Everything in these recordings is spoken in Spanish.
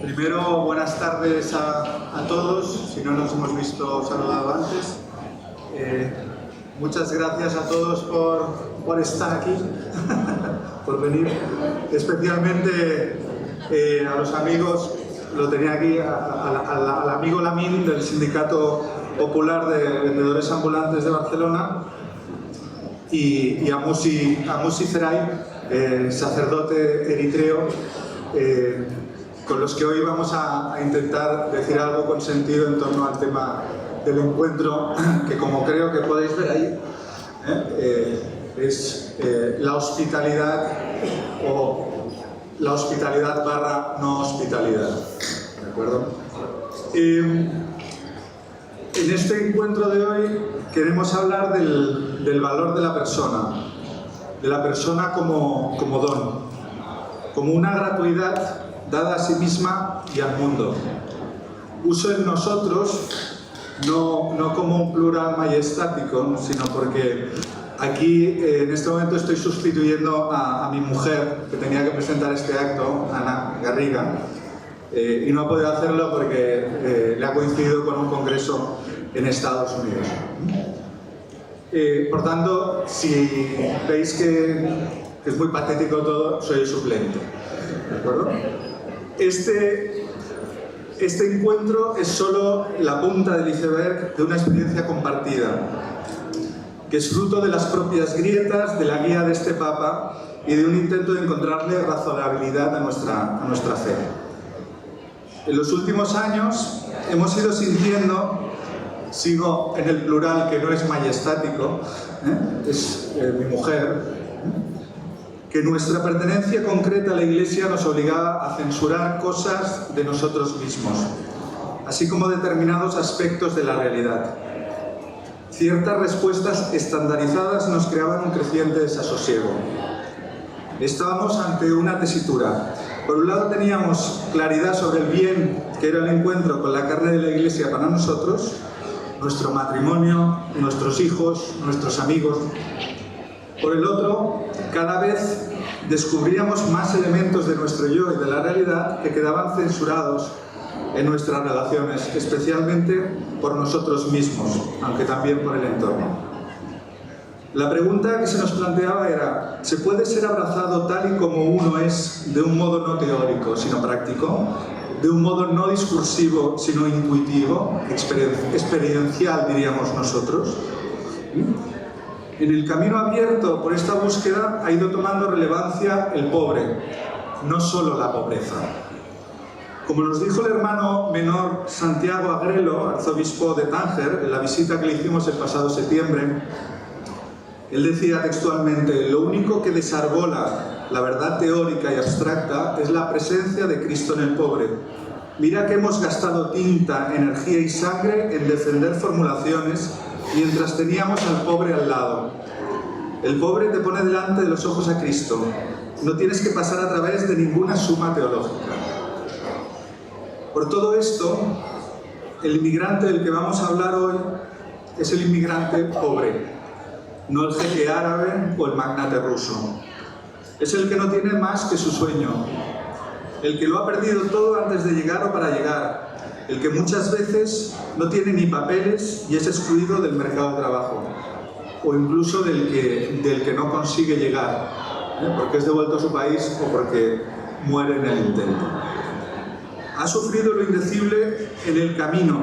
Primero, buenas tardes a todos, si no nos hemos visto saludado antes. Muchas gracias a todos por estar aquí, por venir. Especialmente a los amigos, lo tenía aquí, al amigo Lamin del Sindicato Popular de Vendedores Ambulantes de Barcelona y a Musi Zeray, sacerdote eritreo, con los que hoy vamos a intentar decir algo con sentido en torno al tema del encuentro, que como creo que podéis ver ahí, es la hospitalidad o la hospitalidad barra no hospitalidad. ¿De acuerdo? En este encuentro de hoy queremos hablar del valor de la persona como don, como una gratuidad dada a sí misma y al mundo. Uso en nosotros no como un plural majestático, sino porque aquí en este momento estoy sustituyendo a mi mujer, que tenía que presentar este acto, Ana Garriga, y no ha podido hacerlo porque le ha coincidido con un congreso en Estados Unidos. Por tanto, si veis que es muy patético todo, soy el suplente. ¿De acuerdo? Este encuentro es solo la punta del iceberg de una experiencia compartida, que es fruto de las propias grietas de la guía de este Papa y de un intento de encontrarle razonabilidad a nuestra fe. En los últimos años hemos ido sintiendo, sigo en el plural que no es majestático, es mi mujer, que nuestra pertenencia concreta a la Iglesia nos obligaba a censurar cosas de nosotros mismos, así como determinados aspectos de la realidad. Ciertas respuestas estandarizadas nos creaban un creciente desasosiego. Estábamos ante una tesitura. Por un lado teníamos claridad sobre el bien que era el encuentro con la carne de la Iglesia para nosotros, nuestro matrimonio, nuestros hijos, nuestros amigos. Por el otro, cada vez descubríamos más elementos de nuestro yo y de la realidad que quedaban censurados en nuestras relaciones, especialmente por nosotros mismos, aunque también por el entorno. La pregunta que se nos planteaba era: ¿se puede ser abrazado tal y como uno es, de un modo no teórico, sino práctico? ¿De un modo no discursivo, sino intuitivo, experiencial, diríamos nosotros? En el camino abierto por esta búsqueda ha ido tomando relevancia el pobre, no solo la pobreza. Como nos dijo el hermano menor Santiago Agrelo, arzobispo de Tánger, en la visita que le hicimos el pasado septiembre, él decía textualmente: lo único que desarbola la verdad teórica y abstracta es la presencia de Cristo en el pobre. Mira que hemos gastado tinta, energía y sangre en defender formulaciones mientras teníamos al pobre al lado. El pobre te pone delante de los ojos a Cristo. No tienes que pasar a través de ninguna suma teológica. Por todo esto, el inmigrante del que vamos a hablar hoy es el inmigrante pobre, no el jeque árabe o el magnate ruso. Es el que no tiene más que su sueño, el que lo ha perdido todo antes de llegar o para llegar, el que muchas veces no tiene ni papeles y es excluido del mercado de trabajo, o incluso del que no consigue llegar, porque es devuelto a su país o porque muere en el intento. Ha sufrido lo indecible en el camino.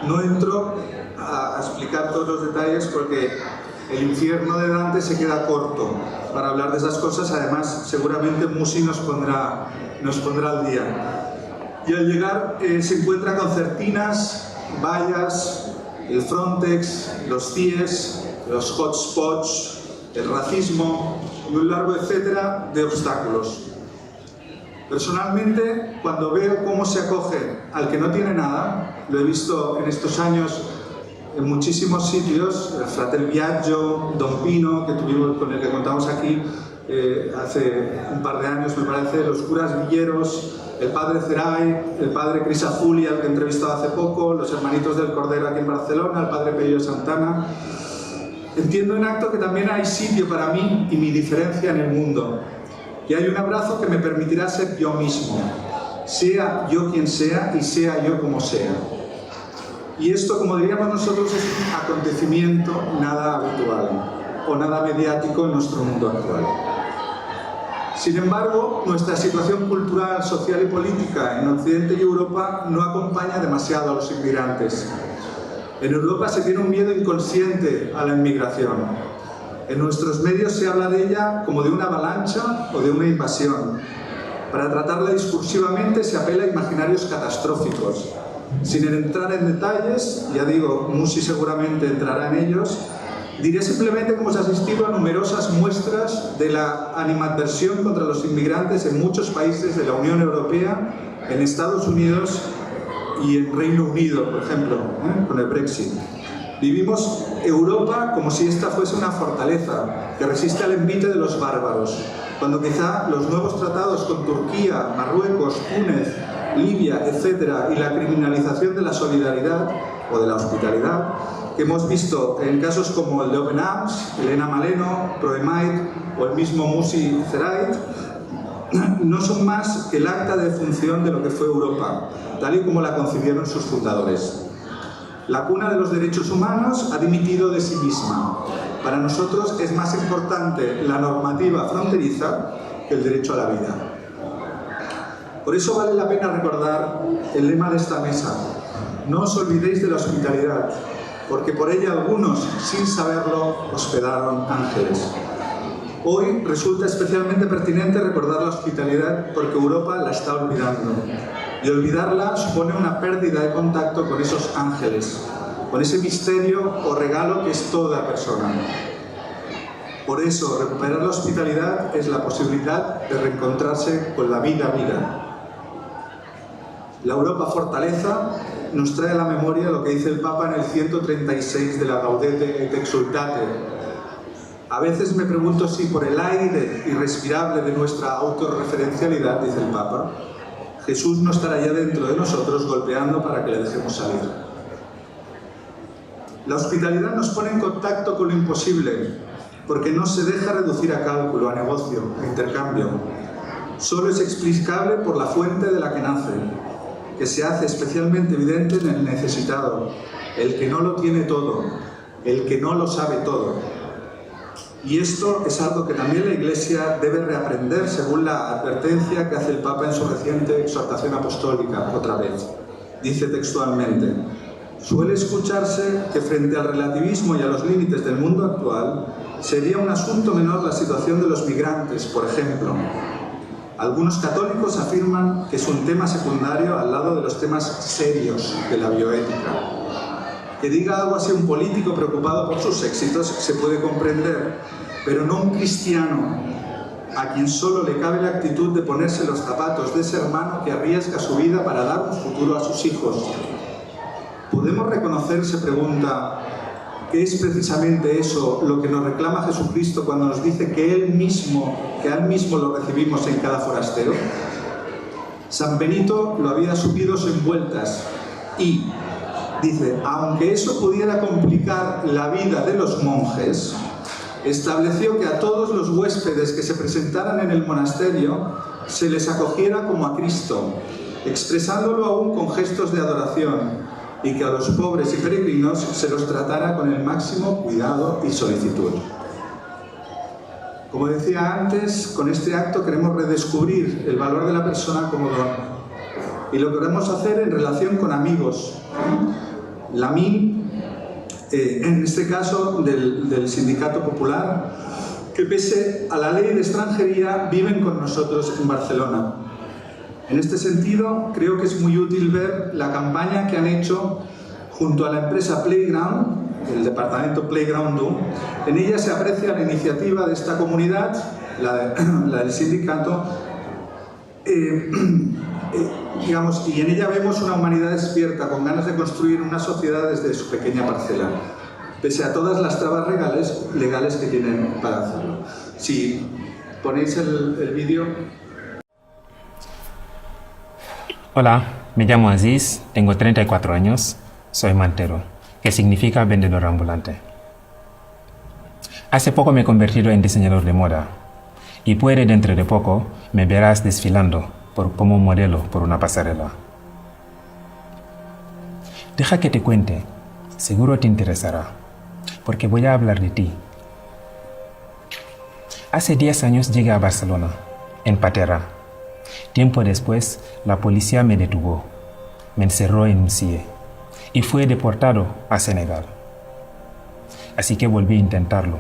No entro a explicar todos los detalles porque el infierno de Dante se queda corto para hablar de esas cosas. Además, seguramente Musi nos pondrá al día. Y al llegar se encuentra con certinas, vallas, el Frontex, los CIES, los hotspots, el racismo y un largo etcétera de obstáculos. Personalmente, cuando veo cómo se acoge al que no tiene nada, lo he visto en estos años en muchísimos sitios, el Fratel Viaggio, Don Pino, que tuvimos, con el que contamos aquí hace un par de años, me parece, los curas Villeros, el padre Zeray, el padre Crisafulli, al que he entrevistado hace poco, los hermanitos del Cordero aquí en Barcelona, el padre Pello Santana. Entiendo en acto que también hay sitio para mí y mi diferencia en el mundo. Y hay un abrazo que me permitirá ser yo mismo. sea yo quien sea y sea yo como sea. Y esto, como diríamos nosotros, es un acontecimiento nada habitual o nada mediático en nuestro mundo actual. Sin embargo, nuestra situación cultural, social y política en Occidente y Europa no acompaña demasiado a los inmigrantes. En Europa se tiene un miedo inconsciente a la inmigración. En nuestros medios se habla de ella como de una avalancha o de una invasión. Para tratarla discursivamente se apela a imaginarios catastróficos. Sin entrar en detalles, ya digo, Musi seguramente entrará en ellos, diré simplemente que hemos asistido a numerosas muestras de la animadversión contra los inmigrantes en muchos países de la Unión Europea, en Estados Unidos y en Reino Unido, por ejemplo, con el Brexit. Vivimos Europa como si esta fuese una fortaleza que resiste al envite de los bárbaros, cuando quizá los nuevos tratados con Turquía, Marruecos, Túnez, Libia, etcétera, y la criminalización de la solidaridad o de la hospitalidad que hemos visto en casos como el de Open Arms, Elena Maleno, Proemait o el mismo Musi Zerait, no son más que el acta de defunción de lo que fue Europa, tal y como la concibieron sus fundadores. La cuna de los derechos humanos ha dimitido de sí misma. Para nosotros es más importante la normativa fronteriza que el derecho a la vida. Por eso vale la pena recordar el lema de esta mesa: no os olvidéis de la hospitalidad, porque por ella algunos, sin saberlo, hospedaron ángeles. Hoy resulta especialmente pertinente recordar la hospitalidad porque Europa la está olvidando. Y olvidarla supone una pérdida de contacto con esos ángeles, con ese misterio o regalo que es toda persona. Por eso, recuperar la hospitalidad es la posibilidad de reencontrarse con la vida. La Europa fortaleza nos trae a la memoria lo que dice el Papa en el 136 de la Gaudete et Exsultate. A veces me pregunto si por el aire irrespirable de nuestra autorreferencialidad, dice el Papa, Jesús no estará ya dentro de nosotros golpeando para que le dejemos salir. La hospitalidad nos pone en contacto con lo imposible, porque no se deja reducir a cálculo, a negocio, a intercambio. Solo es explicable por la fuente de la que nace, que se hace especialmente evidente en el necesitado, el que no lo tiene todo, el que no lo sabe todo. Y esto es algo que también la Iglesia debe reaprender según la advertencia que hace el Papa en su reciente exhortación apostólica, otra vez. Dice textualmente: suele escucharse que frente al relativismo y a los límites del mundo actual sería un asunto menor la situación de los migrantes, por ejemplo. Algunos católicos afirman que es un tema secundario al lado de los temas serios de la bioética. Que diga algo así un político preocupado por sus éxitos se puede comprender, pero no un cristiano a quien solo le cabe la actitud de ponerse los zapatos de ese hermano que arriesga su vida para dar un futuro a sus hijos. ¿Podemos reconocer, se pregunta, que es precisamente eso lo que nos reclama Jesucristo cuando nos dice que a Él mismo lo recibimos en cada forastero? San Benito lo había subido sin vueltas y dice, aunque eso pudiera complicar la vida de los monjes, estableció que a todos los huéspedes que se presentaran en el monasterio se les acogiera como a Cristo, expresándolo aún con gestos de adoración, y que a los pobres y peregrinos se los tratara con el máximo cuidado y solicitud. Como decía antes, con este acto queremos redescubrir el valor de la persona como don, y lo queremos hacer en relación con amigos. La MIN, en este caso del Sindicato Popular, que pese a la ley de extranjería viven con nosotros en Barcelona. En este sentido, creo que es muy útil ver la campaña que han hecho junto a la empresa Playground, el departamento Playground 2. En ella se aprecia la iniciativa de esta comunidad, la del sindicato, digamos, y en ella vemos una humanidad despierta, con ganas de construir una sociedad desde su pequeña parcela, pese a todas las trabas legales que tienen para hacerlo. Si ponéis el vídeo. Hola, me llamo Aziz, tengo 34 años, soy mantero, que significa vendedor ambulante. Hace poco me he convertido en diseñador de moda y puede dentro de poco me verás desfilando como modelo por una pasarela. Deja que te cuente, seguro te interesará, porque voy a hablar de ti. Hace 10 años llegué a Barcelona, en patera. Tiempo después, la policía me detuvo, me encerró en un CIE y fui deportado a Senegal. Así que volví a intentarlo.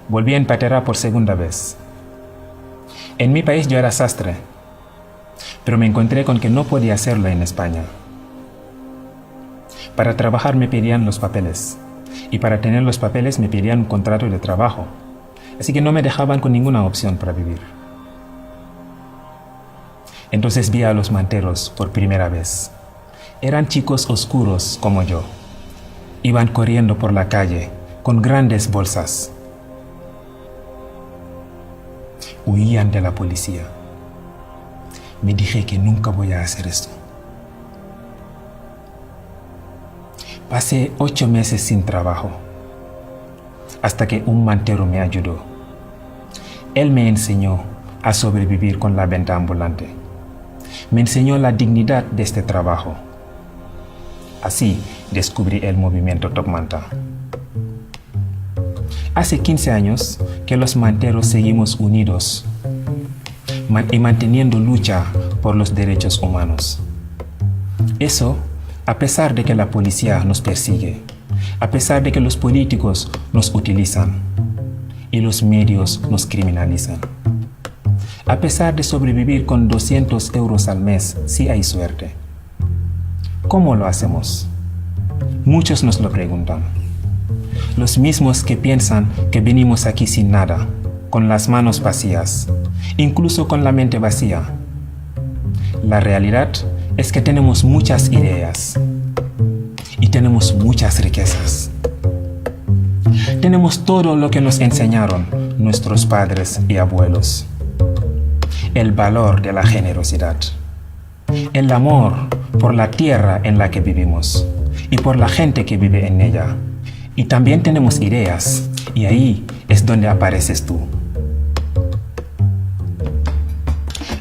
Volví en patera por segunda vez. En mi país yo era sastre, pero me encontré con que no podía hacerlo en España. Para trabajar me pedían los papeles, y para tener los papeles me pedían un contrato de trabajo, así que no me dejaban con ninguna opción para vivir. Entonces vi a los manteros por primera vez. Eran chicos oscuros como yo. Iban corriendo por la calle con grandes bolsas. Huían de la policía. Me dije que nunca voy a hacer esto. Pasé 8 meses sin trabajo, hasta que un mantero me ayudó. Él me enseñó a sobrevivir con la venta ambulante. Me enseñó la dignidad de este trabajo. Así descubrí el movimiento Top Manta. Hace 15 años que los manteros seguimos unidos y manteniendo lucha por los derechos humanos. Eso a pesar de que la policía nos persigue, a pesar de que los políticos nos utilizan y los medios nos criminalizan. A pesar de sobrevivir con 200 euros al mes si hay suerte. ¿Cómo lo hacemos? Muchos nos lo preguntan. Los mismos que piensan que venimos aquí sin nada, con las manos vacías, incluso con la mente vacía. La realidad es que tenemos muchas ideas y tenemos muchas riquezas. Tenemos todo lo que nos enseñaron nuestros padres y abuelos. El valor de la generosidad, el amor por la tierra en la que vivimos y por la gente que vive en ella. Y también tenemos ideas, y ahí es donde apareces tú.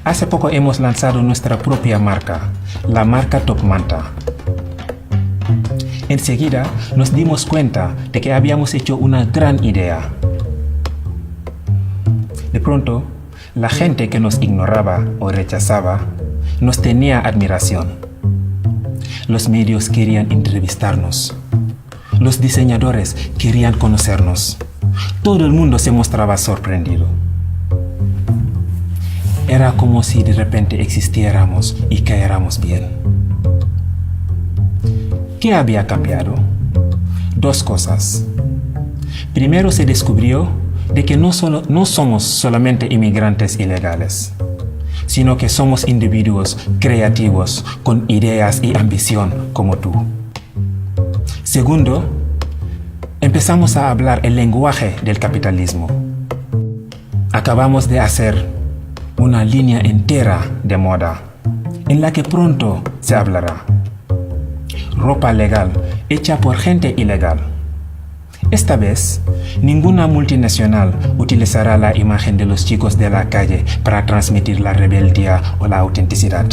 Hace poco hemos lanzado nuestra propia marca, la marca Top Manta. Enseguida nos dimos cuenta de que habíamos hecho una gran idea. De pronto, la gente que nos ignoraba o rechazaba nos tenía admiración. Los medios querían entrevistarnos. Los diseñadores querían conocernos. Todo el mundo se mostraba sorprendido. Era como si de repente existiéramos y cayéramos bien. ¿Qué había cambiado? 2 cosas. Primero se descubrió de que no somos solamente inmigrantes ilegales, sino que somos individuos creativos con ideas y ambición como tú. Segundo, empezamos a hablar el lenguaje del capitalismo. Acabamos de hacer una línea entera de moda, en la que pronto se hablará. Ropa legal hecha por gente ilegal. Esta vez, ninguna multinacional utilizará la imagen de los chicos de la calle para transmitir la rebeldía o la autenticidad.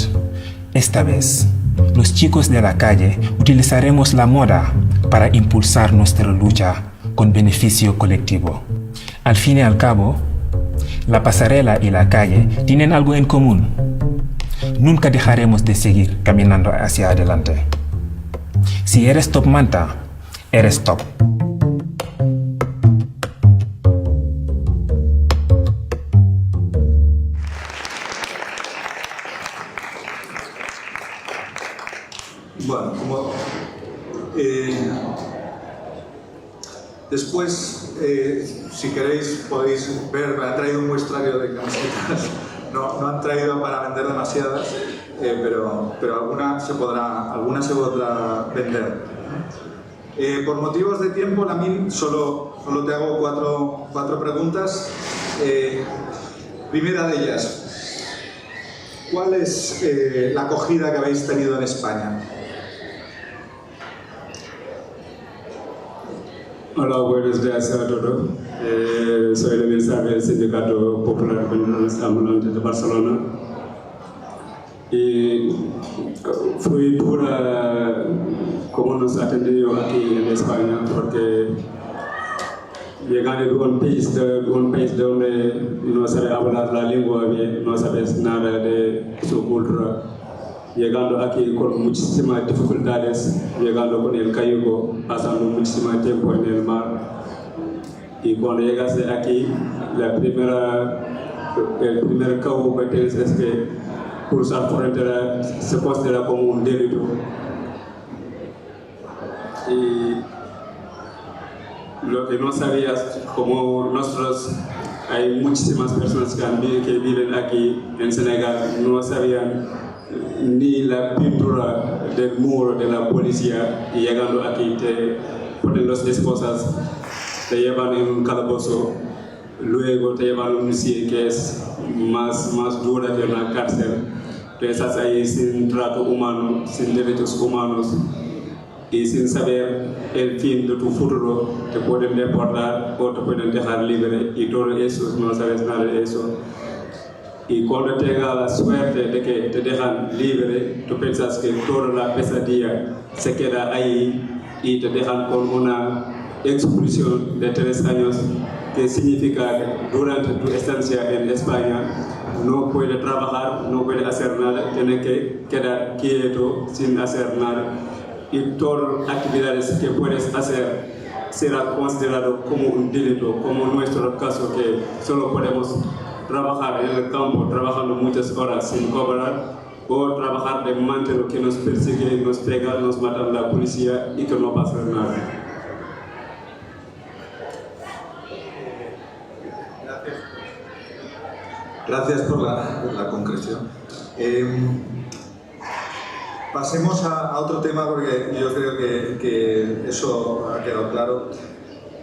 Esta vez, los chicos de la calle utilizaremos la moda para impulsar nuestra lucha con beneficio colectivo. Al fin y al cabo, la pasarela y la calle tienen algo en común. Nunca dejaremos de seguir caminando hacia adelante. Si eres Top Manta, eres top. Bueno, después, si queréis, podéis ver, me han traído un muestrario de camisetas. No han traído para vender demasiadas, pero alguna se podrá vender. Por motivos de tiempo, Lamin, solo te hago cuatro preguntas. Primera de ellas, ¿cuál es la acogida que habéis tenido en España? Hola, buenos días a todos. Soy el mensaje del Sindicato Popular Ambulante de Barcelona. Y fui dura como nos atendió aquí en España, porque llegando de un país donde no sabe hablar la lengua bien, no sabes nada de su cultura, llegando aquí con muchísimas dificultades, llegando con el cayuco, pasando muchísimo tiempo en el mar. Y cuando llegaste aquí, el primer cabo que tienes es que cruzar frontera se considera como un delito. Y lo que no sabías, como nosotros, hay muchísimas personas que viven aquí en Senegal, no sabían ni la pintura del muro de la policía, y llegando aquí te ponen las esposas, te llevan en un calabozo, luego te llevan a un sitio que es más dura que una cárcel. Tú estás ahí sin trato humano, sin derechos humanos y sin saber el fin de tu futuro. Te pueden deportar o te pueden dejar libre, y todo eso no sabes nada de eso. Y cuando tengas la suerte de que te dejan libre, tú piensas que toda la pesadilla se queda ahí y te dejan con una expulsión de 3 años, que significa que durante tu estancia en España no puede trabajar, no puede hacer nada, tiene que quedar quieto sin hacer nada, y todas las actividades que puedes hacer será considerado como un delito, como en nuestro caso, que solo podemos trabajar en el campo, trabajando muchas horas sin cobrar, o trabajar de mantero que nos persigue, nos pega, nos mata la policía y que no pasa nada. Gracias por la concreción. Pasemos a otro tema, porque yo creo que eso ha quedado claro.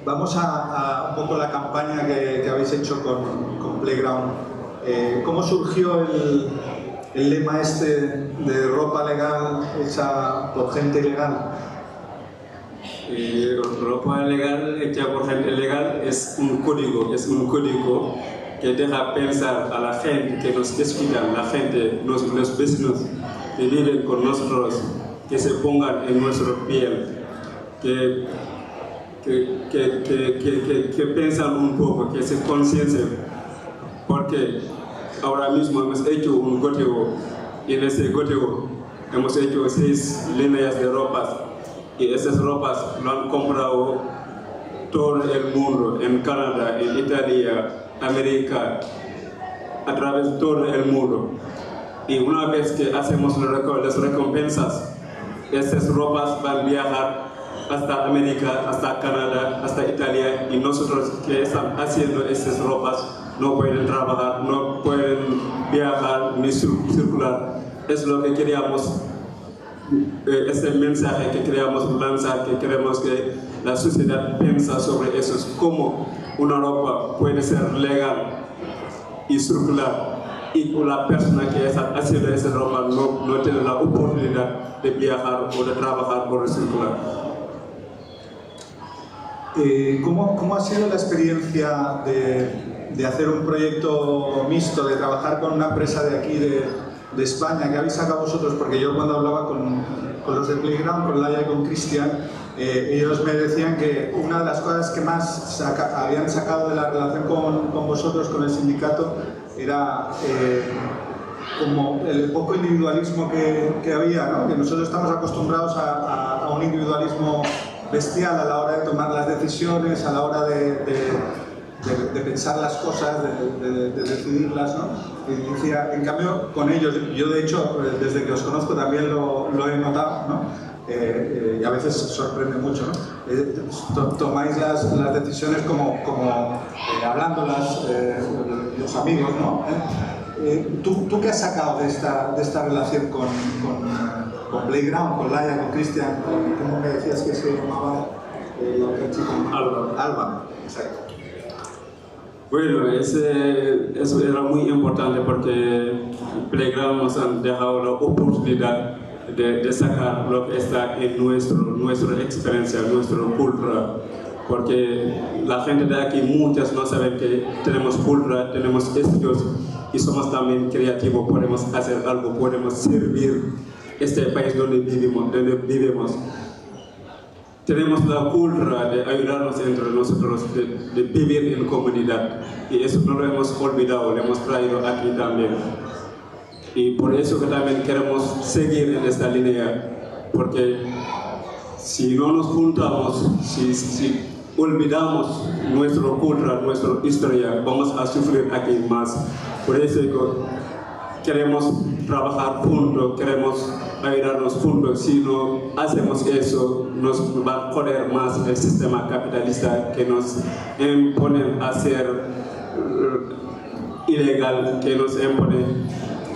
Vamos a un poco la campaña que habéis hecho con Playground. ¿Cómo surgió el lema este de ropa legal hecha por gente ilegal? Ropa legal hecha por gente legal es un código que deja pensar a la gente que nos escucha, la gente, los vecinos que viven con nosotros, que se pongan en nuestra piel, que piensan un poco, que se conciencien, porque ahora mismo hemos hecho un goteo, y en ese goteo hemos hecho 6 líneas de ropas, y esas ropas lo han comprado todo el mundo, en Canadá, en Italia, América, a través de todo el mundo. Y una vez que hacemos las recompensas, estas ropas van a viajar hasta América, hasta Canadá, hasta Italia, y nosotros que están haciendo estas ropas no pueden trabajar, no pueden viajar ni circular. Es lo que queríamos, este mensaje que queríamos lanzar, que queremos que la sociedad piensa sobre eso, es cómo una ropa puede ser legal y circular, y la persona que está haciendo esa ropa no tiene la oportunidad de viajar o de trabajar o de circular. ¿Cómo ha sido la experiencia de hacer un proyecto mixto, de trabajar con una empresa de aquí, de España, que habéis sacado vosotros? Porque yo cuando hablaba con los de Playground, con Laia y con Cristian, ellos me decían que una de las cosas que más habían sacado de la relación con vosotros, con el sindicato, era como el poco individualismo que había, ¿no? Que nosotros estamos acostumbrados a un individualismo bestial a la hora de tomar las decisiones, a la hora de pensar las cosas, de decidirlas, ¿no? Y decía, en cambio, con ellos, yo de hecho, desde que os conozco también lo he notado, ¿no? Y a veces sorprende mucho, ¿no? Tomáis las decisiones como hablándolas, los amigos, ¿no? ¿Tú qué has sacado de esta relación con Playground, con Laia, con Cristian? ¿Cómo me decías que se llamaba la otra chica? Alba, exacto. Bueno, eso era muy importante, porque Playground nos han dejado la oportunidad de sacar lo que está en nuestra experiencia, nuestra cultura, porque la gente de aquí, muchas no saben que tenemos cultura, tenemos estudios, y somos también creativos, podemos hacer algo, podemos servir este país donde vivimos. Tenemos la cultura de ayudarnos entre nosotros, de vivir en comunidad, y eso no lo hemos olvidado, lo hemos traído aquí también. Y por eso que también queremos seguir en esta línea, porque si no nos juntamos, si olvidamos nuestra cultura, nuestra historia, vamos a sufrir aquí más. Por eso queremos trabajar juntos, queremos ayudarnos juntos. Si no hacemos eso, nos va a joder más el sistema capitalista que nos impone a ser ilegal, que nos impone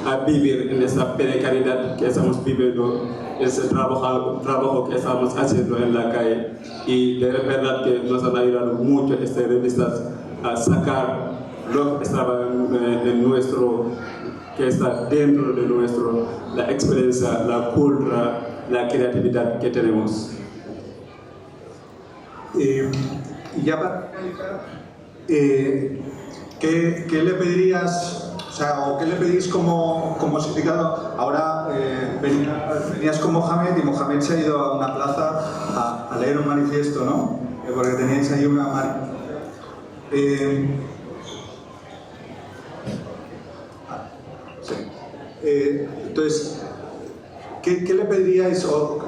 a vivir en esa precariedad que estamos viviendo, ese trabajo que estamos haciendo en la calle. Y de verdad que nos han ayudado mucho estas revistas a sacar lo que estaba en nuestro, que está dentro de nuestro, la experiencia, la cultura, la creatividad que tenemos. Y ya para finalizar, ¿qué le pedirías? O sea, ¿o qué le pedís como significado? Ahora venías con Mohamed, y Mohamed se ha ido a una plaza a leer un manifiesto, ¿no? Porque teníais ahí una... sí. Entonces, ¿qué le pediríais, o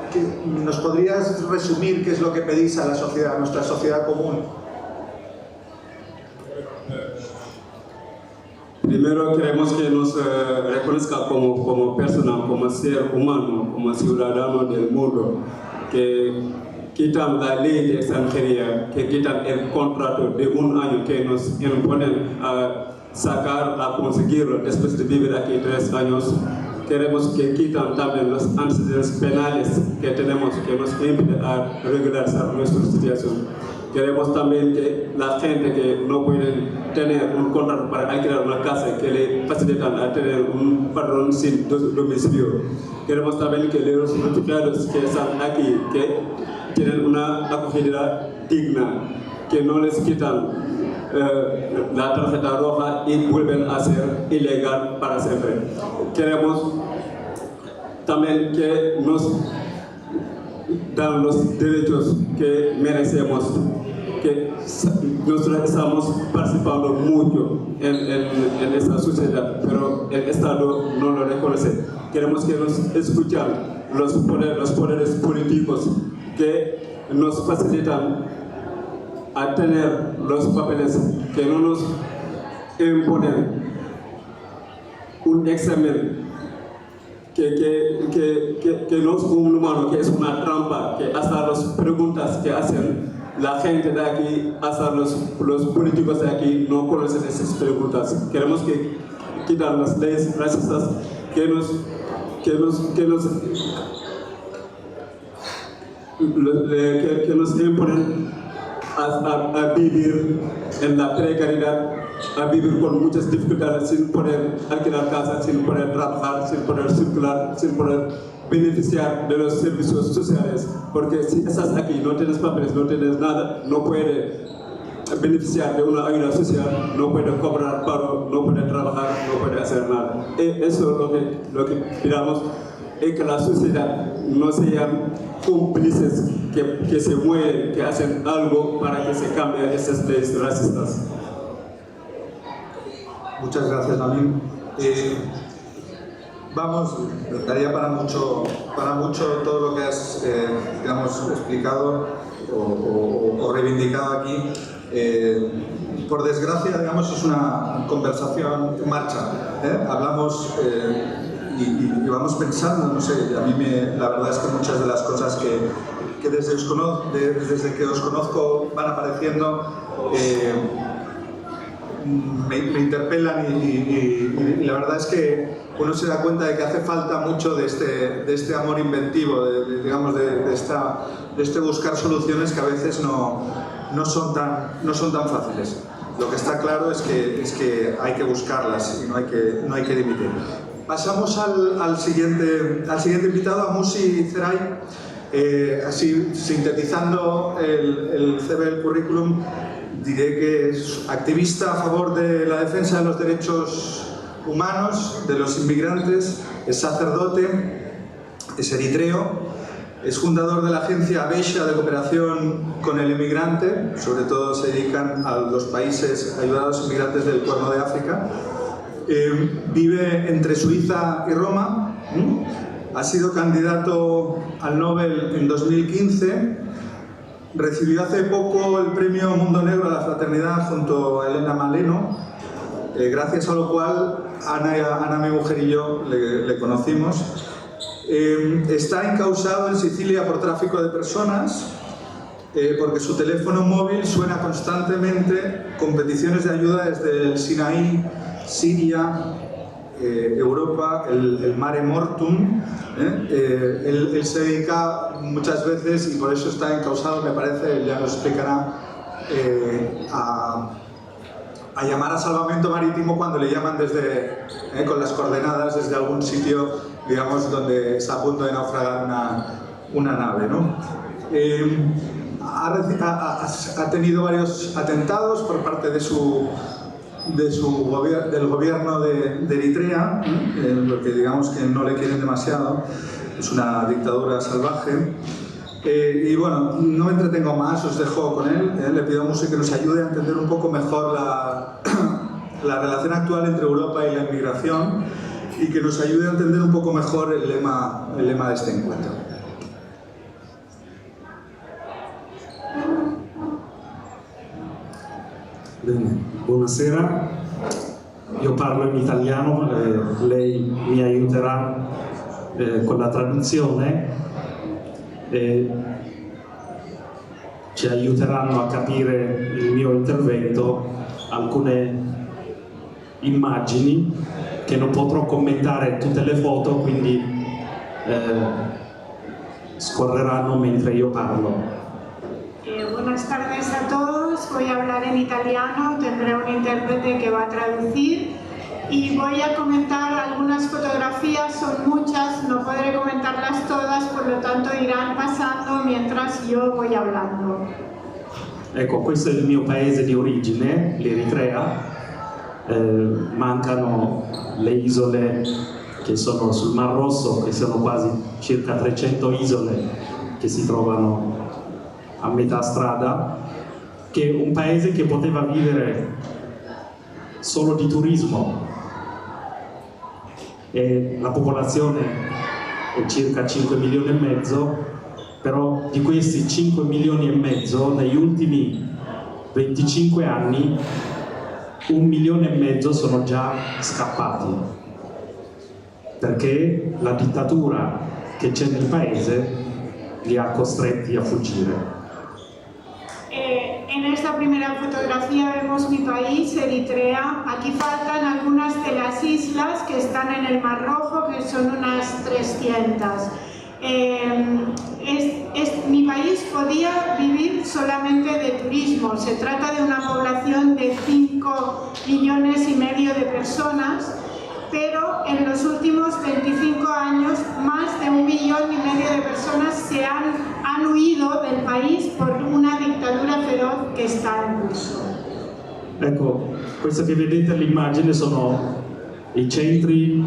nos podrías resumir qué es lo que pedís a la sociedad, a nuestra sociedad común? Primero queremos que nos reconozca como persona, como ser humano, como ciudadano del mundo, que quitan la ley de extranjería, que quitan el contrato de 1 año que nos imponen a sacar, a conseguirlo después de vivir aquí 3 años. Queremos que quitan también los antecedentes penales que tenemos, que nos impiden a regularizar nuestra situación. Queremos también que la gente que no puede tener un contrato para alquilar una casa, que le facilitan a tener un padrón sin domicilio. Queremos también que los refugiados que están aquí, que tienen una acogida digna, que no les quitan la tarjeta roja y vuelven a ser ilegal para siempre. Queremos también que nos dan los derechos que merecemos, que nosotros estamos participando mucho en esta sociedad, pero el Estado no lo reconoce. Queremos que nos escuchen los poderes políticos que nos facilitan a tener los papeles, que no nos imponen un examen que no es un humano, que es una trampa, que hasta las preguntas que hacen la gente de aquí, hasta los políticos de aquí no conocen esas preguntas. Queremos que quitar las leyes racistas que nos imponen a vivir en la precariedad, a vivir con muchas dificultades, sin poder alquilar casa, sin poder trabajar, sin poder circular, sin poder beneficiar de los servicios sociales. Porque si estás aquí, no tienes papeles, no tienes nada, no puedes beneficiar de una ayuda social, no puedes cobrar paro, no puedes trabajar, no puedes hacer nada. Y eso es lo que pidamos, es que la sociedad no sean cómplices, que se mueven, que hacen algo para que se cambien esas leyes racistas. Muchas gracias, Amin. Vamos, daría para mucho todo lo que has explicado o reivindicado aquí. Por desgracia, es una conversación en marcha. Hablamos y vamos pensando, no sé, la verdad es que muchas de las cosas que desde que os conozco van apareciendo me interpelan, y la verdad es que uno se da cuenta de que hace falta mucho de este amor inventivo, de este buscar soluciones que a veces no son tan fáciles. Lo que está claro es que hay que buscarlas y no hay que dimitir. Pasamos al siguiente invitado, a Musi Zeray. Así, sintetizando el CV del currículum, diré que es activista a favor de la defensa de los derechos humanos de los inmigrantes, es sacerdote, es eritreo, es fundador de la agencia Abesha de cooperación con el inmigrante, sobre todo se dedican a los países, a ayudar a los inmigrantes del Cuerno de África. Vive entre Suiza y Roma, ha sido candidato al Nobel en 2015, recibió hace poco el premio Mundo Negro a la Fraternidad junto a Elena Maleno, gracias a lo cual Ana, mi mujer y yo le conocimos. Está encausado en Sicilia por tráfico de personas, porque su teléfono móvil suena constantemente con peticiones de ayuda desde el Sinaí, Siria, Europa, el Mare Mortum. Él se dedica muchas veces, y por eso está encausado, me parece, ya nos explicará, a llamar a salvamento marítimo cuando le llaman desde, con las coordenadas desde algún sitio, digamos, donde está a punto de naufragar una nave, ¿no? Ha tenido varios atentados por parte del gobierno de Eritrea, porque digamos que no le quieren demasiado, es una dictadura salvaje. Y bueno, no me entretengo más, os dejo con él. Le pido a Musi que nos ayude a entender un poco mejor la relación actual entre Europa y la inmigración, y que nos ayude a entender un poco mejor el lema de este encuentro. Bene, buonasera, io parlo in italiano, lei mi aiuterà con la traduzione e ci aiuteranno a capire il mio intervento alcune immagini che non potrò commentare tutte le foto, quindi scorreranno mentre io parlo. Buenas tardes a todos, voy a hablar en italiano, tendré un intérprete que va a traducir y voy a comentar algunas fotografías, son muchas, no podré comentarlas todas, por lo tanto irán pasando mientras yo voy hablando. Ecco, questo è il mio paese di origine, l'Eritrea. Mancano le isole che sono sul Mar Rosso, che sono quasi circa 300 isole che si trovano a metà strada, che è un paese che poteva vivere solo di turismo, e la popolazione è circa 5 milioni e mezzo, però di questi 5 milioni e mezzo negli ultimi 25 anni 1 milione e mezzo sono già scappati, perché la dittatura che c'è nel paese li ha costretti a fuggire. En esta primera fotografía vemos mi país, Eritrea. Aquí faltan algunas de las islas que están en el Mar Rojo, que son unas 300. Mi país podía vivir solamente de turismo. Se trata de una población de 5,5 millones de personas, pero en los últimos 25 años más de 1,5 millones de personas se han huido del país por una dittatura feroz che sta in curso. Ecco, questo che vedete all'immagine sono i centri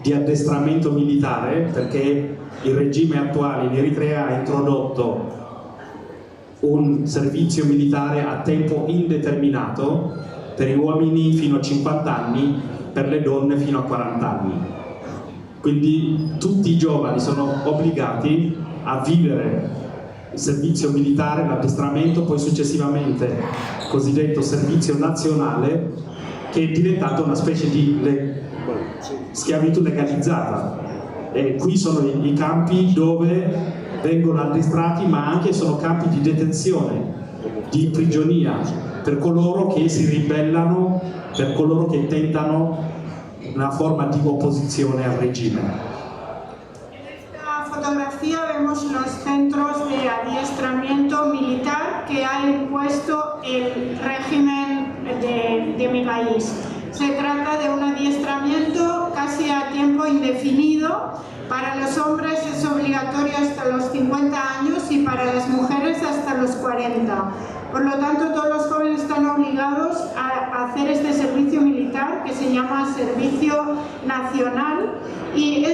di addestramento militare, perché il regime attuale in Eritrea ha introdotto un servizio militare a tempo indeterminato per gli uomini fino a 50 anni, per le donne fino a 40 anni. Quindi tutti i giovani sono obbligati a vivere il servizio militare, l'addestramento, poi successivamente il cosiddetto servizio nazionale, che è diventato una specie di schiavitù legalizzata. E qui sono i campi dove vengono addestrati, ma anche sono campi di detenzione, di prigionia, per coloro che si ribellano, per coloro che tentano una forma di opposizione al regime. Fotografía vemos los centros de adiestramiento militar que ha impuesto el régimen de mi país. Se trata de un adiestramiento casi a tiempo indefinido. Para los hombres es obligatorio hasta los 50 años y para las mujeres hasta los 40. Por lo tanto, todos los jóvenes están obligados a hacer este servicio militar que se llama Servicio Nacional y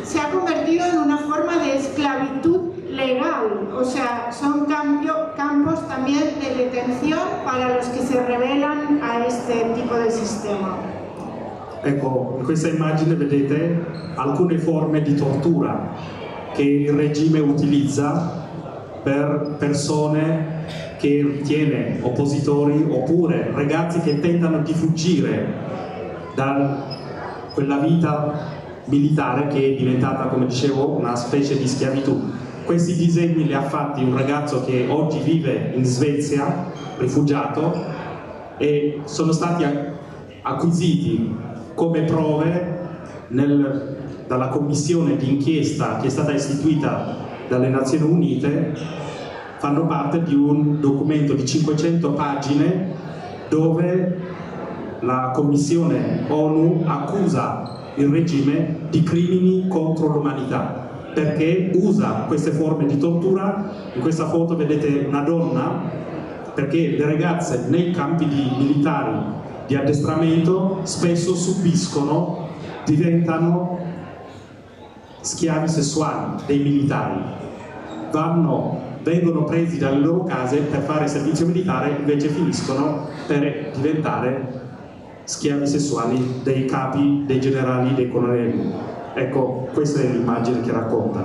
se ha convertido en una forma de esclavitud legal, o sea, son campos también de detención para los che si rebelan a este tipo di sistema. Ecco, in questa immagine vedete alcune forme di tortura che il regime utilizza per persone che ritiene oppositori oppure ragazzi che tentano di fuggire da quella vita militare che è diventata, come dicevo, una specie di schiavitù. Questi disegni li ha fatti un ragazzo che oggi vive in Svezia, rifugiato, e sono stati acquisiti come prove dalla commissione di inchiesta che è stata istituita dalle Nazioni Unite. Fanno parte di un documento di 500 pagine dove la commissione ONU accusa il regime di crimini contro l'umanità perché usa queste forme di tortura. In questa foto vedete una donna, perché le ragazze nei campi militari di addestramento spesso subiscono, diventano schiavi sessuali dei militari, vengono presi dalle loro case per fare servizio militare, invece finiscono per diventare schiavi sessuali dei capi, dei generali, dei colonnelli. Ecco, questa è l'immagine che racconta.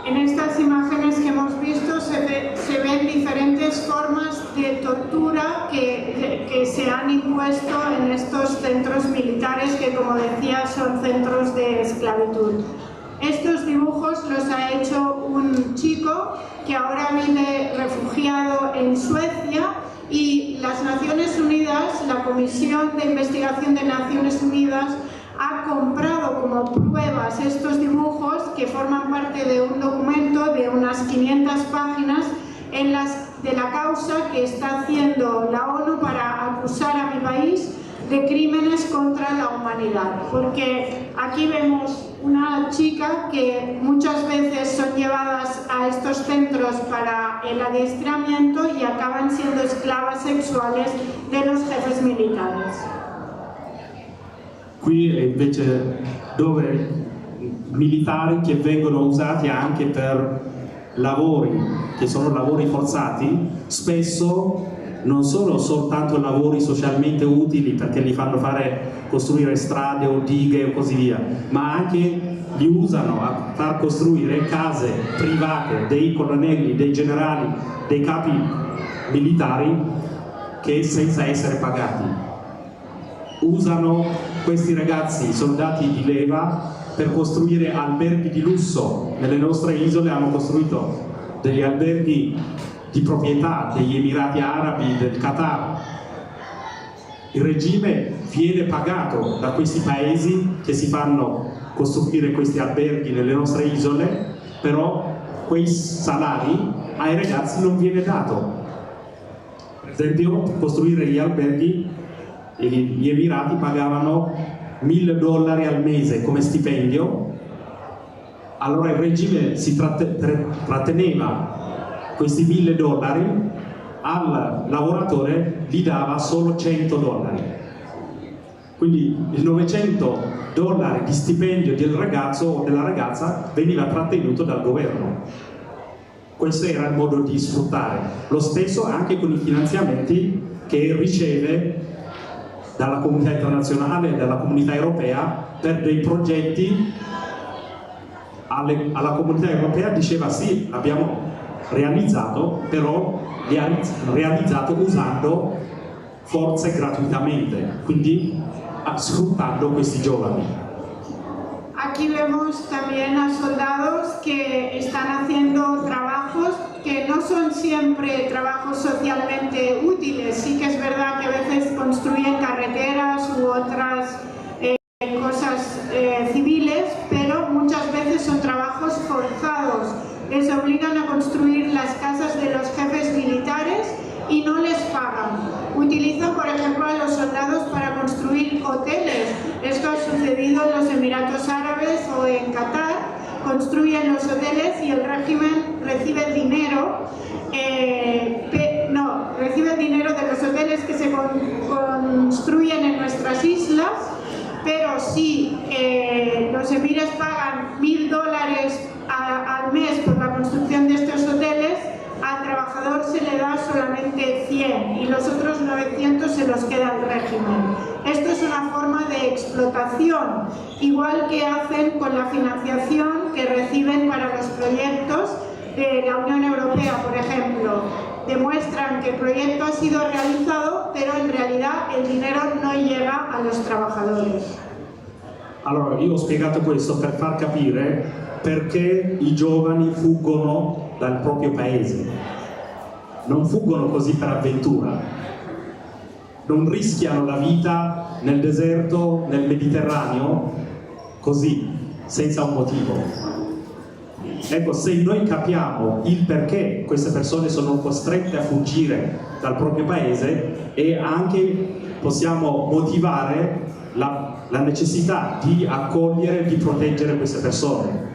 En estas imágenes que hemos visto se ven diferentes formas de tortura que se han impuesto en estos centros militares que, como decía, son centros de esclavitud. Estos dibujos los ha hecho un chico que ahora vive refugiado en Suecia y las Naciones Unidas, la Comisión de Investigación de Naciones Unidas, ha comprado como pruebas estos dibujos que forman parte de un documento de unas 500 páginas de la causa que está haciendo la ONU para acusar a mi país de crímenes contra la humanidad. Porque aquí vemos una chica que muchas veces son llevadas a estos centros para el adiestramiento y acaban siendo esclavas sexuales de los jefes militares. Qui è invece dove militari che vengono usati anche per lavori che sono lavori forzati, spesso non sono soltanto lavori socialmente utili perché li fanno costruire strade o dighe o così via, ma anche li usano a far costruire case private dei colonnelli, dei generali, dei capi militari che senza essere pagati. Usano questi ragazzi, soldati di leva, per costruire alberghi di lusso. Nelle nostre isole hanno costruito degli alberghi di proprietà degli Emirati Arabi, del Qatar. Il regime viene pagato da questi paesi che si fanno costruire questi alberghi nelle nostre isole, però quei salari ai ragazzi non viene dato. Per esempio, per costruire gli alberghi gli Emirati pagavano $1.000 al mese come stipendio, allora il regime si tratteneva questi $1.000, al lavoratore gli dava solo $100. Quindi il $900 di stipendio del ragazzo o della ragazza veniva trattenuto dal governo. Questo era il modo di sfruttare. Lo stesso anche con i finanziamenti che riceve dalla comunità internazionale e dalla comunità europea per dei progetti. Alla comunità europea diceva sì, abbiamo realizzato, però li ha realizzato usando forze gratuitamente, quindi sfruttando questi giovani. Aquí vemos también a soldados que están haciendo trabajos que no son siempre trabajos socialmente útiles. Sí que es verdad que a veces construyen carreteras u otras cosas civiles, pero muchas veces son trabajos forzados. Les obligan a construir las casas de los jefes militares y no les pagan. Utilizan, por ejemplo, a los soldados para construir hoteles. Esto ha sucedido en los Emiratos Árabes o en Qatar. Construyen los hoteles y el régimen recibe dinero, recibe dinero de los hoteles que se construyen al mes por la construcción de estos hoteles, al trabajador se le da solamente 100 y los otros 900 se los queda el régimen. Esto es una forma de explotación, igual que hacen con la financiación que reciben para los proyectos de la Unión Europea, por ejemplo. Demuestran que el proyecto ha sido realizado, pero en realidad el dinero no llega a los trabajadores. Allora, io ho spiegato questo per far capire perché i giovani fuggono dal proprio paese. Non fuggono così per avventura, non rischiano la vita nel deserto, nel Mediterraneo, così, senza un motivo. Ecco, se noi capiamo il perché queste persone sono costrette a fuggire dal proprio paese, e anche possiamo motivare la necessità di accogliere, di proteggere queste persone.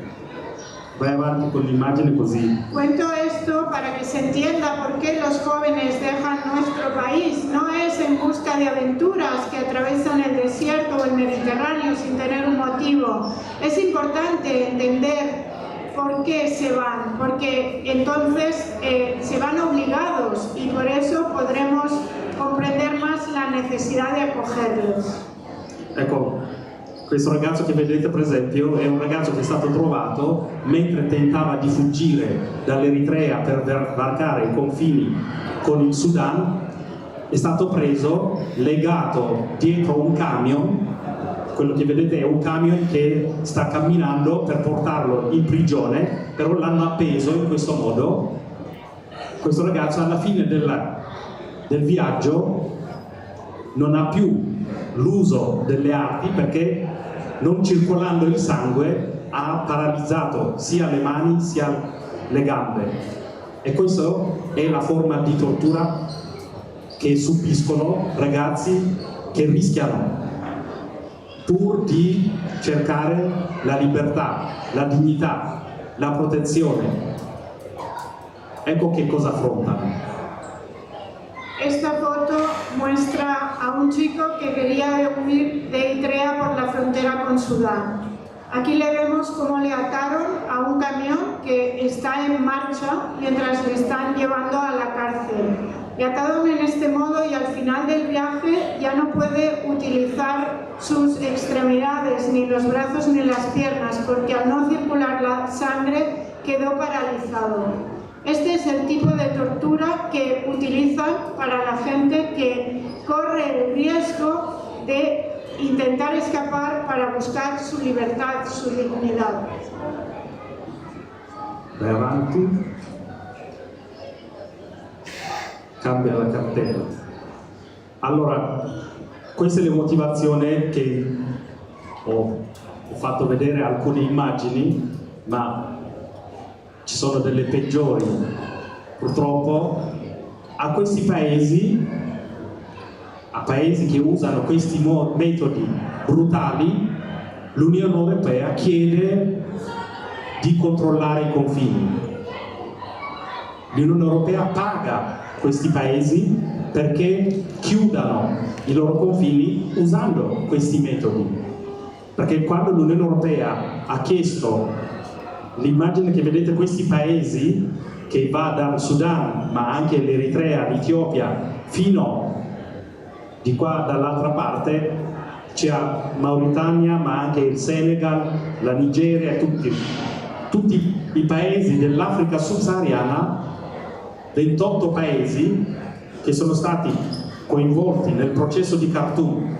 Vai avanti con l'immagine così. Cuento esto para que se entienda por qué los jóvenes dejan nuestro país. No es en busca de aventuras que atravesan el desierto o el Mediterráneo sin tener un motivo. Es importante entender por qué se van, porque entonces se van obligados y por eso podremos comprender más la necesidad de acogerlos. Ecco, questo ragazzo che vedete per esempio è un ragazzo che è stato trovato mentre tentava di fuggire dall'Eritrea per varcare i confini con il Sudan. È stato preso, legato dietro un camion. Quello che vedete è un camion che sta camminando per portarlo in prigione, però l'hanno appeso in questo modo. Questo ragazzo alla fine del viaggio non ha più l'uso delle arti perché, non circolando il sangue, ha paralizzato sia le mani sia le gambe. E questa è la forma di tortura che subiscono ragazzi che rischiano pur di cercare la libertà, la dignità, la protezione. Ecco che cosa affrontano. Esta foto muestra a un chico que quería huir de Eritrea por la frontera con Sudán. Aquí le vemos cómo le ataron a un camión que está en marcha mientras le están llevando a la cárcel. Le ataron en este modo y al final del viaje ya no puede utilizar sus extremidades, ni los brazos ni las piernas, porque al no circular la sangre quedó paralizado. Este es el tipo de tortura que utilizan para la gente que corre el riesgo de intentar escapar para buscar su libertad, su dignidad. Vai avanti. Cambia la cartella. Allora, questa è la motivazione che ho fatto vedere alcune immagini, ma ci sono delle peggiori. Purtroppo a questi paesi, a paesi che usano questi metodi brutali, l'Unione Europea chiede di controllare i confini. L'Unione Europea paga questi paesi perché chiudano i loro confini usando questi metodi. Perché quando l'Unione Europea ha chiesto l'immagine che vedete, questi paesi che va dal Sudan, ma anche l'Eritrea, l'Etiopia, fino di qua dall'altra parte c'è Mauritania, ma anche il Senegal, la Nigeria, tutti i paesi dell'Africa subsahariana, 28 paesi che sono stati coinvolti nel processo di Khartoum,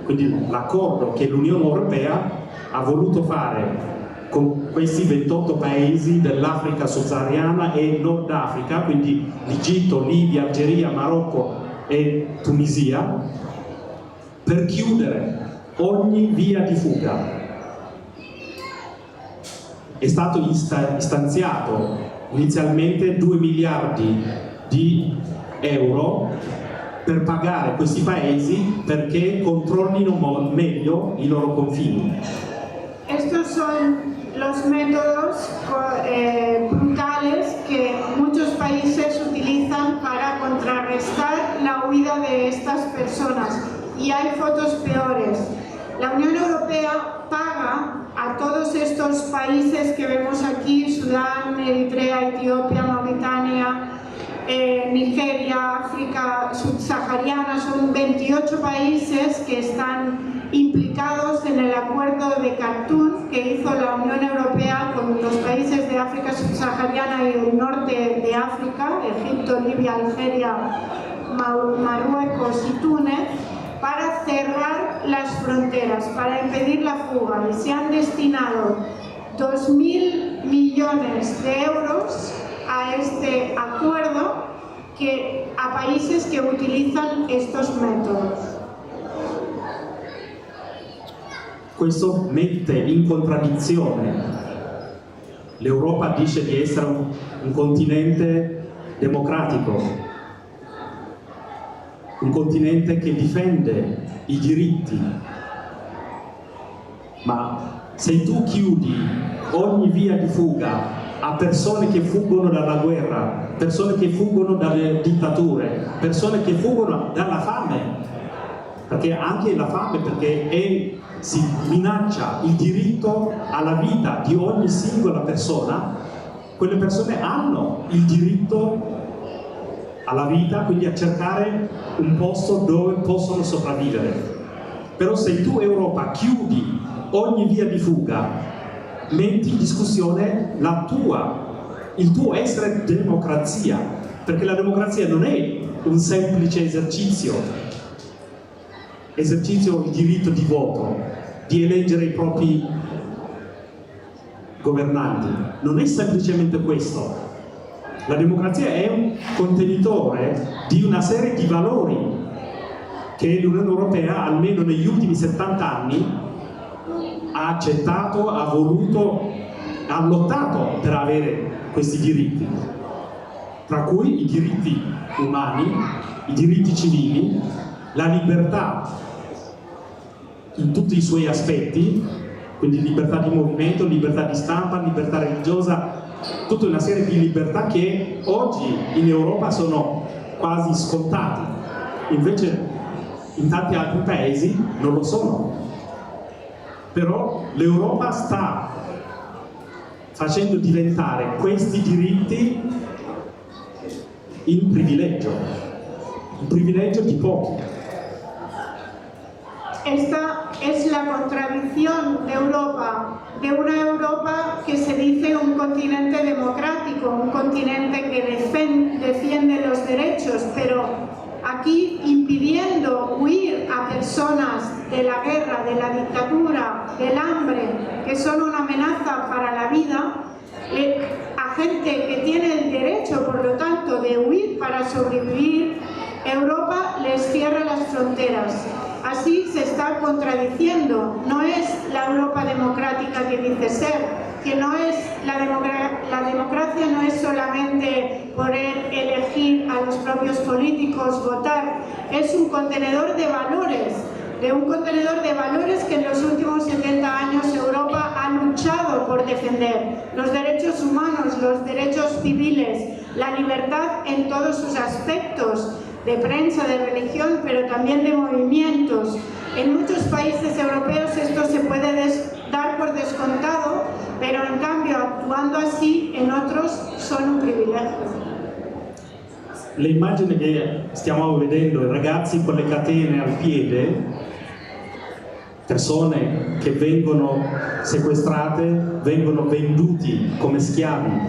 quindi l'accordo che l'Unione Europea ha voluto fare con questi 28 paesi dell'Africa subsahariana e Nord Africa, quindi Egitto, Libia, Algeria, Marocco e Tunisia, per chiudere ogni via di fuga. È stato stanziato inizialmente 2 miliardi di euro per pagare questi paesi perché controllino meglio i loro confini. Estos son los métodos brutales que muchos países utilizan para contrarrestar la huida de estas personas. Y hay fotos peores. La Unión Europea paga a todos todos estos países que vemos aquí, Sudán, Eritrea, Etiopía, Mauritania, Nigeria, África subsahariana, son 28 países que están implicados en el acuerdo de Khartoum que hizo la Unión Europea con los países de África subsahariana y el norte de África, Egipto, Libia, Algeria, Marruecos y Túnez, para cerrar las fronteras, para impedir la fuga, y se han destinado 2.000 millones de euros a este acuerdo a países che utilizzano estos metodi. Questo mette in contraddizione. L'Europa dice di essere un continente democratico, un continente che difende i diritti, ma se tu chiudi ogni via di fuga a persone che fuggono dalla guerra, persone che fuggono dalle dittature, persone che fuggono dalla fame, perché anche la fame, perché si minaccia il diritto alla vita di ogni singola persona, quelle persone hanno il diritto alla vita, quindi a cercare un posto dove possono sopravvivere. Però se tu Europa chiudi ogni via di fuga, metti in discussione il tuo essere democrazia, perché la democrazia non è un semplice esercizio il diritto di voto, di eleggere i propri governanti, non è semplicemente questo. La democrazia è un contenitore di una serie di valori che l'Unione Europea, almeno negli ultimi 70 anni, ha accettato, ha voluto, ha lottato per avere questi diritti, tra cui i diritti umani, i diritti civili, la libertà in tutti i suoi aspetti, quindi libertà di movimento, libertà di stampa, libertà religiosa, tutta una serie di libertà che oggi in Europa sono quasi scontate, invece in tanti altri paesi non lo sono. Però l'Europa sta facendo diventare questi diritti il privilegio di pochi. Esta es la contradicción de Europa, de una Europa que se dice un continente democrático, un continente que defiende los derechos, pero aquí impidiendo huir a personas de la guerra, de la dictadura, del hambre, que son una amenaza para la vida, a gente que tiene el derecho, por lo tanto, de huir para sobrevivir, Europa les cierra las fronteras. Así se está contradiciendo. No es la Europa democrática que dice ser, que no es la democracia no es solamente poder elegir a los propios políticos, votar, es un contenedor de valores, que en los últimos 70 años Europa ha luchado por defender. Los derechos humanos, los derechos civiles, la libertad en todos sus aspectos, de prensa, de religión, pero también de movimientos. En muchos países europeos esto se puede dar por descontado, pero en cambio actuando así en otros son un privilegio. Le immagini che stiamo vedendo, i ragazzi con le catene al piede, persone che vengono sequestrate, vengono venduti come schiavi,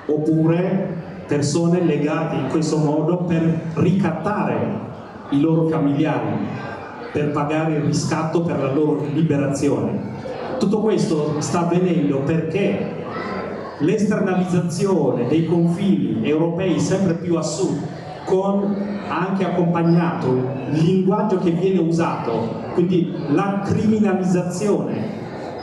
oppure persone legate in questo modo per ricattare i loro familiari, per pagare il riscatto per la loro liberazione. Tutto questo sta avvenendo perché l'esternalizzazione dei confini europei sempre più a sud, con anche accompagnato il linguaggio che viene usato, quindi la criminalizzazione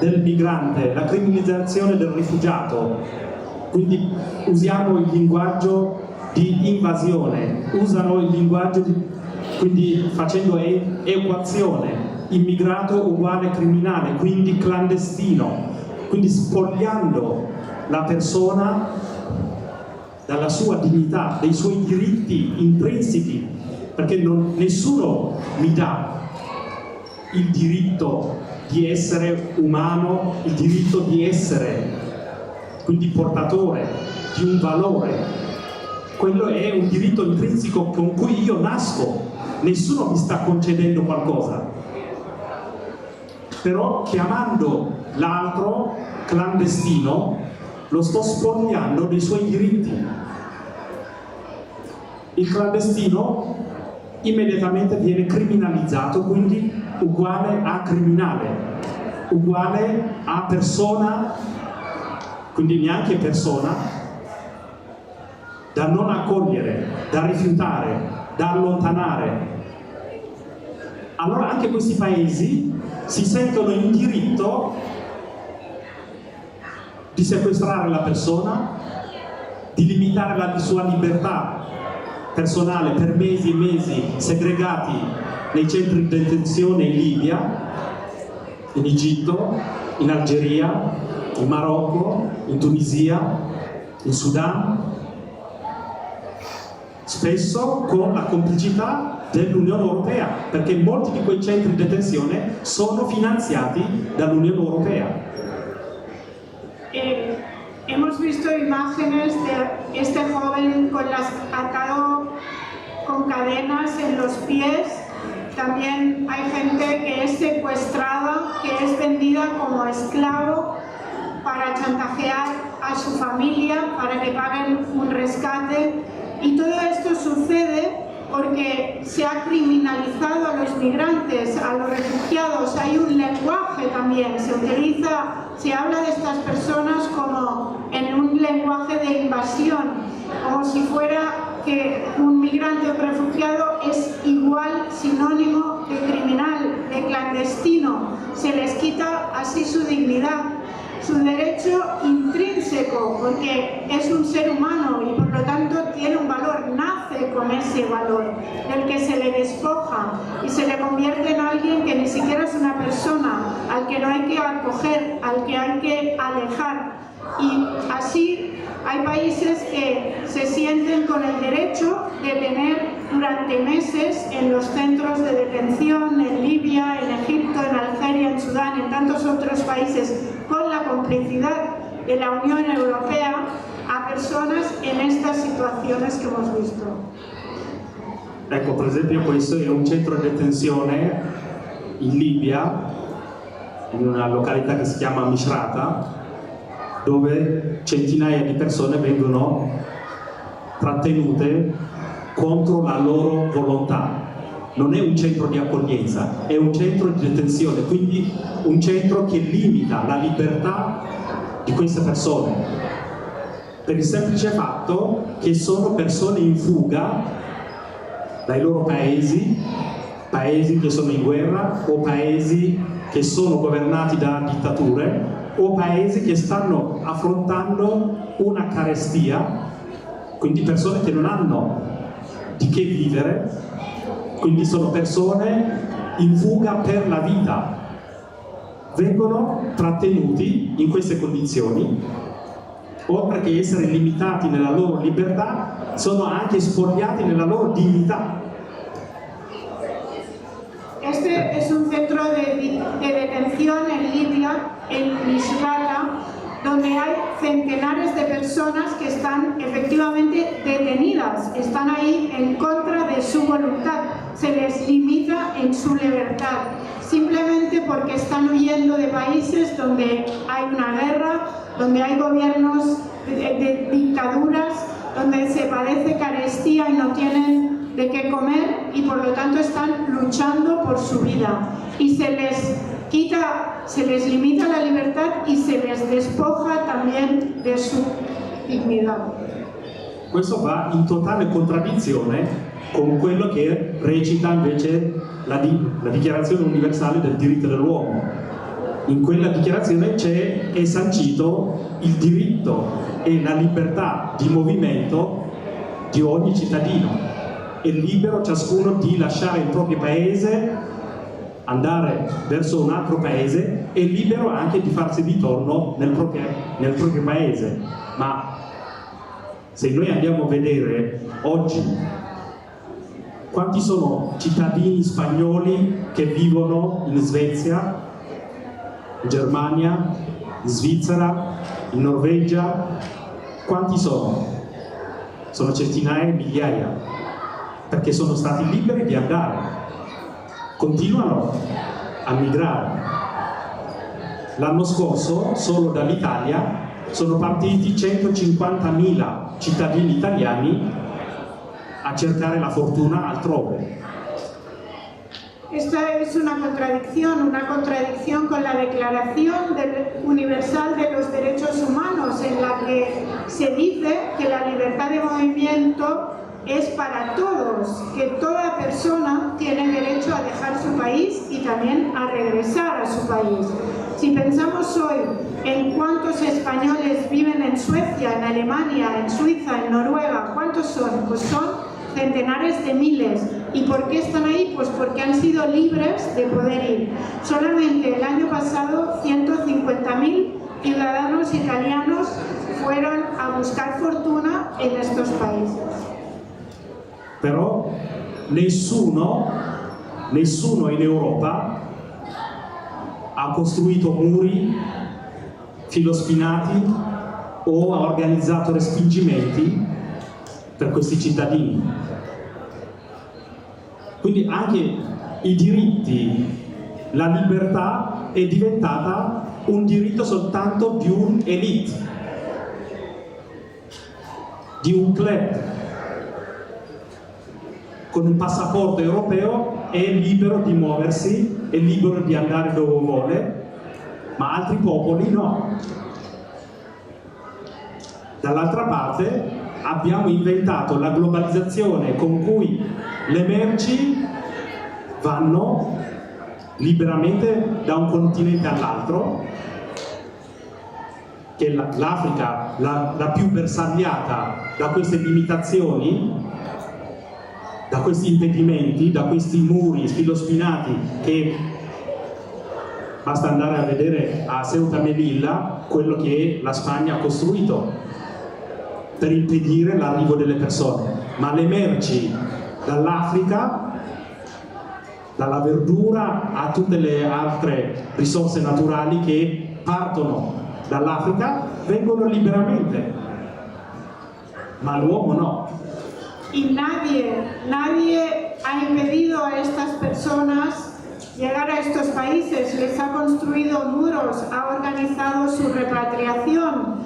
del migrante, la criminalizzazione del rifugiato. Quindi usiamo il linguaggio di invasione, usano il linguaggio quindi facendo equazione, immigrato uguale criminale, quindi clandestino, quindi spogliando la persona dalla sua dignità, dei suoi diritti intrinseci, perché nessuno mi dà il diritto di essere umano, il diritto di essere quindi portatore di un valore. Quello è un diritto intrinseco con cui io nasco, nessuno mi sta concedendo qualcosa. Però chiamando l'altro clandestino lo sto spogliando dei suoi diritti. Il clandestino immediatamente viene criminalizzato, quindi uguale a criminale, uguale a persona, quindi neanche persona, da non accogliere, da rifiutare, da allontanare. Allora anche questi paesi si sentono in diritto di sequestrare la persona, di limitare la sua libertà personale per mesi e mesi, segregati nei centri di detenzione in Libia, in Egitto, in Algeria, in Marocco, in Tunisia, in Sudan, spesso con la complicità dell'Unione Europea, perché molti di quei centri di detenzione sono finanziati dall'Unione Europea. Hemos visto imágenes de este joven atado con cadenas en los pies. También hay gente que es secuestrada, que es vendida como esclavo para chantajear a su familia, para que paguen un rescate. Y todo esto sucede porque se ha criminalizado a los migrantes, a los refugiados. Hay un lenguaje también, se habla de estas personas como en un lenguaje de invasión, como si fuera que un migrante o refugiado es igual, sinónimo de criminal, de clandestino. Se les quita así su dignidad, su derecho intrínseco, porque es un ser humano y por lo tanto tiene un valor, nace con ese valor, del que se le despoja y se le convierte en alguien que ni siquiera es una persona, al que no hay que acoger, al que hay que alejar. Y así hay países que se sienten con el derecho de tener durante meses en los centros de detención, en Libia, en Egipto, en Algeria, en Sudán, en tantos otros países, con la complicidad de la Unión Europea, a personas en estas situaciones que hemos visto. Ecco, per esempio questo è un centro di detenzione in Libia, in una località che si chiama Misrata, dove centinaia di persone vengono trattenute contro la loro volontà. Non è un centro di accoglienza, è un centro di detenzione, quindi un centro che limita la libertà di queste persone, per il semplice fatto che sono persone in fuga dai loro paesi che sono in guerra o paesi che sono governati da dittature o paesi che stanno affrontando una carestia, quindi persone che non hanno di che vivere, quindi sono persone in fuga per la vita, vengono trattenuti in queste condizioni, oltre che essere limitati nella loro libertà, sono anche spogliati nella loro dignità. Este es un centro de detención en Libia, en Misrata, donde hay centenares de personas que están efectivamente detenidas, están ahí en contra de su voluntad, se les limita en su libertad, simplemente porque están huyendo de países donde hay una guerra, donde hay gobiernos de dictaduras, donde se padece carestía y no tienen de qué comer y por lo tanto están luchando por su vida y se les limita la libertad y se les despoja también de su dignità. Questo va in totale contraddizione con quello che recita invece la Dichiarazione Universale del Diritto dell'Uomo. In quella dichiarazione è sancito il diritto e la libertà di movimento di ogni cittadino. È libero ciascuno di lasciare il proprio paese, andare verso un altro paese, è libero anche di farsi ritorno nel proprio paese. Ma se noi andiamo a vedere oggi quanti sono cittadini spagnoli che vivono in Svezia, in Germania, in Svizzera, in Norvegia. Quanti sono? Sono centinaia e migliaia, perché sono stati liberi di andare. Continuano a migrare. L'anno scorso, solo dall'Italia, sono partiti 150.000 cittadini italiani a cercare la fortuna altrove. Esta es una contradicción con la Declaración Universal de los Derechos Humanos, en la que se dice que la libertad de movimiento es para todos, que toda persona tiene derecho a dejar su país y también a regresar a su país. Si pensamos hoy en cuántos españoles viven en Suecia, en Alemania, en Suiza, en Noruega, ¿cuántos son? Pues son centenares de miles. ¿Y por qué están ahí? Pues porque han sido libres de poder ir. Solamente el año pasado 150.000 ciudadanos italianos fueron a buscar fortuna en estos países. Però nessuno in Europa ha costruito muri filospinati o ha organizzato respingimenti per questi cittadini. Quindi anche i diritti, la libertà è diventata un diritto soltanto di un'elite, di un club. Con un passaporto europeo è libero di muoversi, è libero di andare dove vuole, ma altri popoli no. Dall'altra parte abbiamo inventato la globalizzazione con cui le merci vanno liberamente da un continente all'altro, che l'Africa, la più bersagliata da queste limitazioni, da questi impedimenti, da questi muri filospinati che basta andare a vedere a Ceuta e Melilla quello che la Spagna ha costruito per impedire l'arrivo delle persone. Ma le merci dall'Africa, dalla verdura a tutte le altre risorse naturali che partono dall'Africa, vengono liberamente, ma l'uomo no. Y nadie ha impedido a estas personas llegar a estos países, les ha construido muros, ha organizado su repatriación.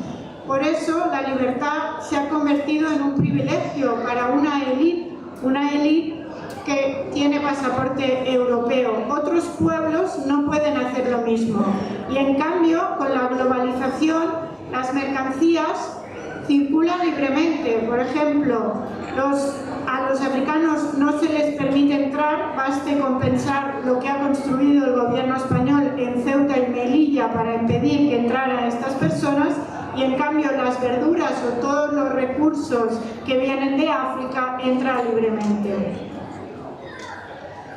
Por eso la libertad se ha convertido en un privilegio para una élite que tiene pasaporte europeo. Otros pueblos no pueden hacer lo mismo. Y en cambio, con la globalización, las mercancías circulan libremente. Por ejemplo, a los africanos no se les permite entrar, baste con pensar lo que ha construido el gobierno español en Ceuta y Melilla para impedir que entraran estas personas, y en cambio las verduras o todos los recursos que vienen de África entran libremente.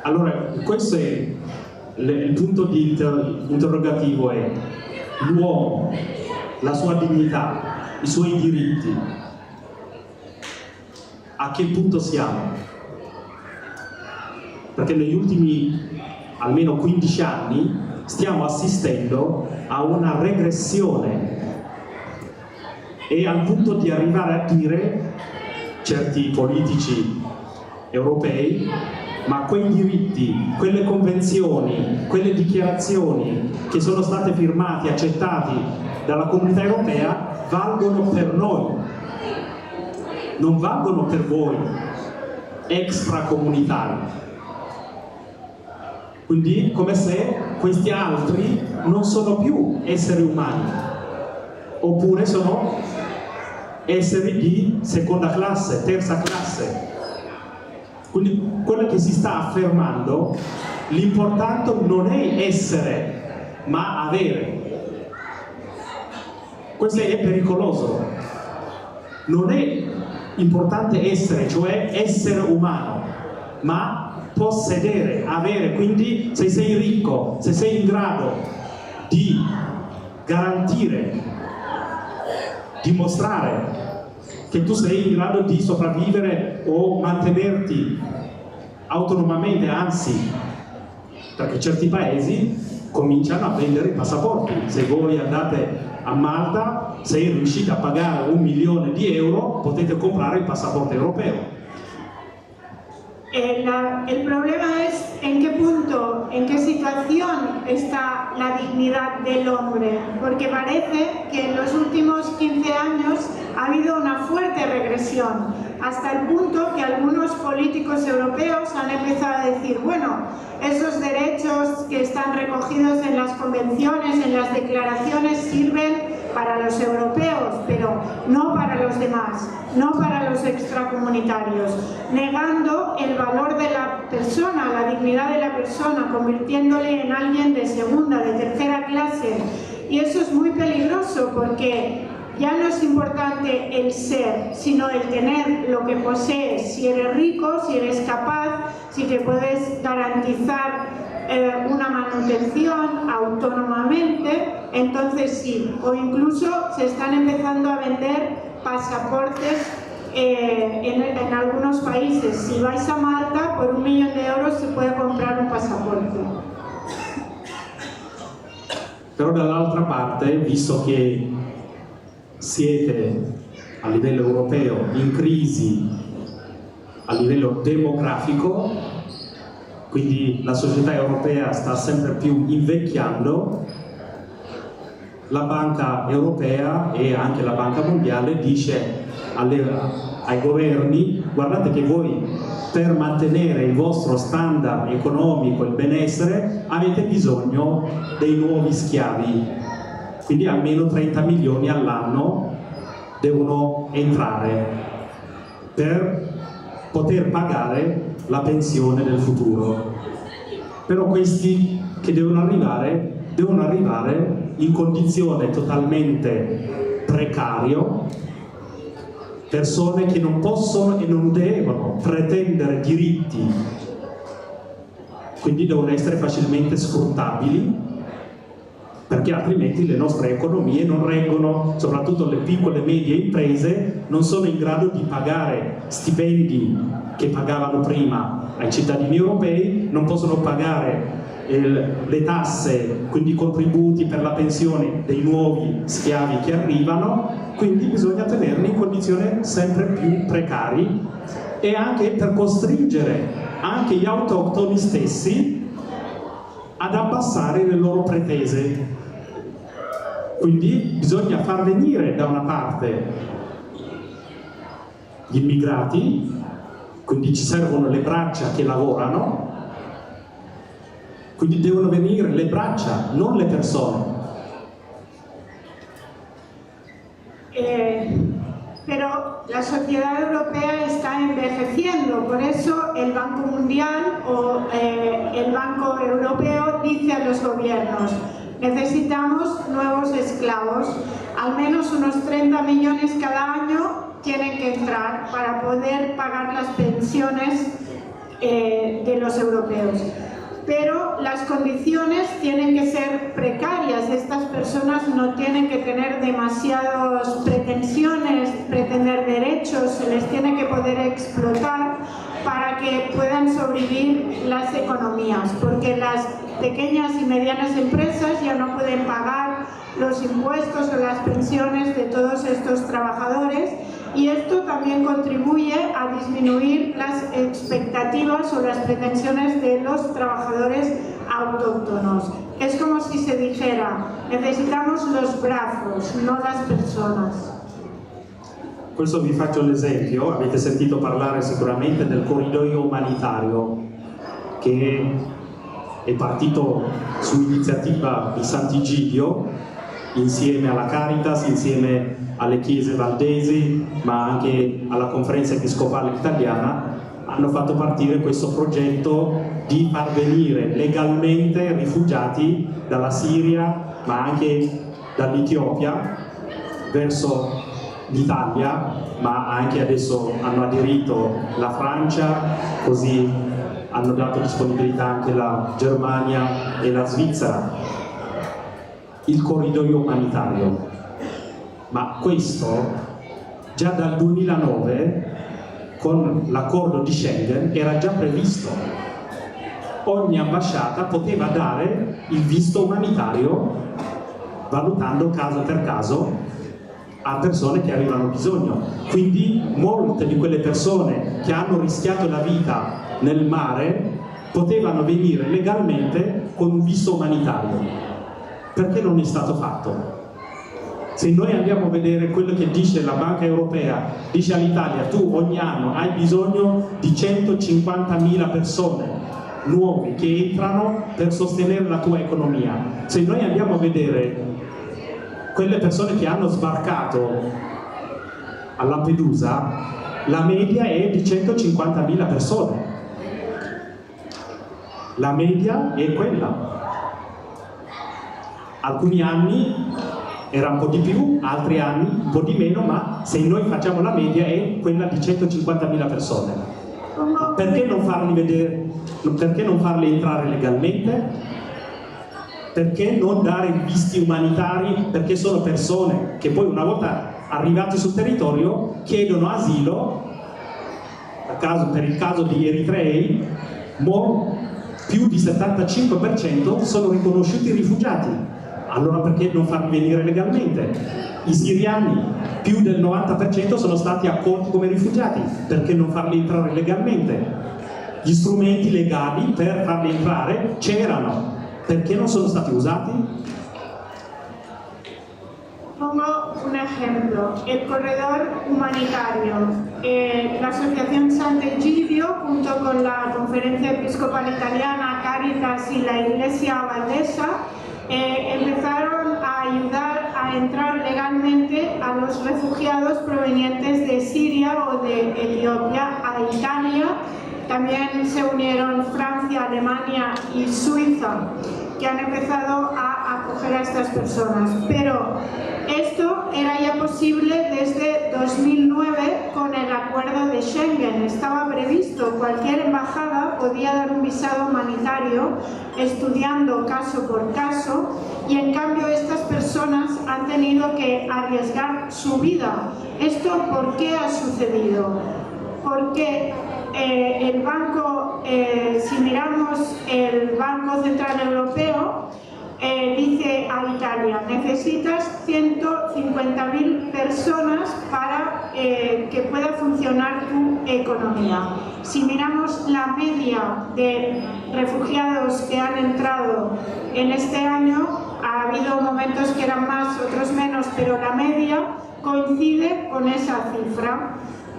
Allora, questo è il punto di interrogativo, è l'uomo, la sua dignità, i suoi diritti. A che punto siamo? Perché negli ultimi almeno 15 anni stiamo assistendo a una regressione, e al punto di arrivare a dire certi politici europei: ma quei diritti, quelle convenzioni, quelle dichiarazioni che sono state firmate e accettati dalla Comunità Europea valgono per noi, non valgono per voi extracomunitari. Quindi come se questi altri non sono più esseri umani, oppure sono esseri di seconda classe, terza classe. Quindi quello che si sta affermando, l'importante non è essere, ma avere. Questo è pericoloso. Non è importante essere, cioè essere umano, ma possedere, avere. Quindi se sei ricco, se sei in grado di garantire, dimostrare che tu sei in grado di sopravvivere o mantenerti autonomamente, anzi, perché certi paesi cominciano a vendere i passaporti. Se voi andate a Malta, se riuscite a pagare 1 milione di euro, potete comprare il passaporto europeo. El problema es en qué punto, en qué situación está la dignidad del hombre, porque parece que en los últimos 15 años ha habido una fuerte regresión, hasta el punto que algunos políticos europeos han empezado a decir, bueno, esos derechos que están recogidos en las convenciones, en las declaraciones, sirven para los europeos, pero no para los demás, no para los extracomunitarios, negando el valor de la persona, la dignidad de la persona, convirtiéndole en alguien de segunda, de tercera clase. Y eso es muy peligroso porque ya no es importante el ser, sino el tener lo que posees. Si eres rico, si eres capaz, si te puedes garantizar una manutención autónomamente, entonces sí. O incluso se están empezando a vender pasaportes en algunos países. Si vais a Malta, por 1 millón de euros se puede comprar un pasaporte. Però dall'altra parte, visto che siete a livello europeo in crisi a livello demografico, quindi la società europea sta sempre più invecchiando, la Banca Europea e anche la Banca Mondiale dice ai governi: guardate che voi per mantenere il vostro standard economico, il benessere, avete bisogno dei nuovi schiavi, quindi almeno 30 milioni all'anno devono entrare per poter pagare la pensione del futuro. Però questi che devono arrivare in condizione totalmente precario, persone che non possono e non devono pretendere diritti, quindi devono essere facilmente sfruttabili, perché altrimenti le nostre economie non reggono, soprattutto le piccole e medie imprese non sono in grado di pagare stipendi che pagavano prima ai cittadini europei, non possono pagare le tasse, quindi i contributi per la pensione dei nuovi schiavi che arrivano, quindi bisogna tenerli in condizioni sempre più precari, e anche per costringere anche gli autoctoni stessi ad abbassare le loro pretese. Quindi bisogna far venire da una parte gli immigrati, quindi ci servono le braccia che lavorano, quindi devono venire le braccia, non le persone. Pero la sociedad europea está envejeciendo, por eso el Banco Mundial o el Banco Europeo dice a los gobiernos: necesitamos nuevos esclavos, al menos unos 30 millones cada año tienen que entrar para poder pagar las pensiones de los europeos. Pero las condiciones tienen que ser precarias, estas personas no tienen que tener demasiadas pretensiones, pretender derechos, se les tiene que poder explotar para que puedan sobrevivir las economías, porque las pequeñas y medianas empresas ya no pueden pagar los impuestos o las pensiones de todos estos trabajadores, y esto también contribuye a disminuir las expectativas o las pretensiones de los trabajadores autóctonos. Es como si se dijera: necesitamos los brazos, no las personas. Questo vi faccio l'esempio, avete sentito parlare sicuramente del corridoio umanitario che è partito su iniziativa di Sant'Egidio insieme alla Caritas, insieme alle chiese valdesi, ma anche alla Conferenza Episcopale Italiana. Hanno fatto partire questo progetto di far venire legalmente rifugiati dalla Siria, ma anche dall'Etiopia, verso l'Italia, ma anche adesso hanno aderito la Francia, così hanno dato disponibilità anche la Germania e la Svizzera. Il corridoio umanitario, ma questo già dal 2009 con l'accordo di Schengen era già previsto. ogni ambasciata poteva dare il visto umanitario, valutando caso per caso, a persone che avevano bisogno. Quindi molte di quelle persone che hanno rischiato la vita nel mare potevano venire legalmente con un visto umanitario. Perché non è stato fatto? Se noi andiamo a vedere quello che dice la Banca Europea, dice all'Italia: tu ogni anno hai bisogno di 150.000 persone nuove che entrano per sostenere la tua economia. Se noi andiamo a vedere quelle persone che hanno sbarcato a Lampedusa, la media è di 150.000 persone. La media è quella. Alcuni anni era un po' di più, altri anni un po' di meno, ma se noi facciamo la media è quella di 150.000 persone. Perché non farli vedere, perché non farli entrare legalmente? Perché non dare visti umanitari? Perché sono persone che poi, una volta arrivati sul territorio, chiedono asilo. Per il caso di eritrei, più di 75% sono riconosciuti rifugiati. Allora perché non farli venire legalmente? I siriani, più del 90% sono stati accolti come rifugiati. Perché non farli entrare legalmente? Gli strumenti legali per farli entrare c'erano. Perché non sono stati usati? Pongo un ejemplo, el corredor humanitario. La Asociación Sant'Egidio, junto con la Conferencia Episcopal Italiana, Cáritas y la Iglesia Valdesa, empezaron a ayudar a entrar legalmente a los refugiados provenientes de Siria o de Etiopía a Italia. También se unieron Francia, Alemania y Suiza, que han empezado a acoger a estas personas. Pero esto era ya posible desde 2009 con el acuerdo de Schengen. Estaba previsto, cualquier embajada podía dar un visado humanitario estudiando caso por caso, y en cambio estas personas han tenido que arriesgar su vida. ¿Esto por qué ha sucedido? Porque el banco, si miramos el Banco Central Europeo, dice a Italia: necesitas 150.000 personas para que pueda funcionar tu economía. Si miramos la media de refugiados que han entrado en este año, ha habido momentos que eran más, otros menos, pero la media coincide con esa cifra.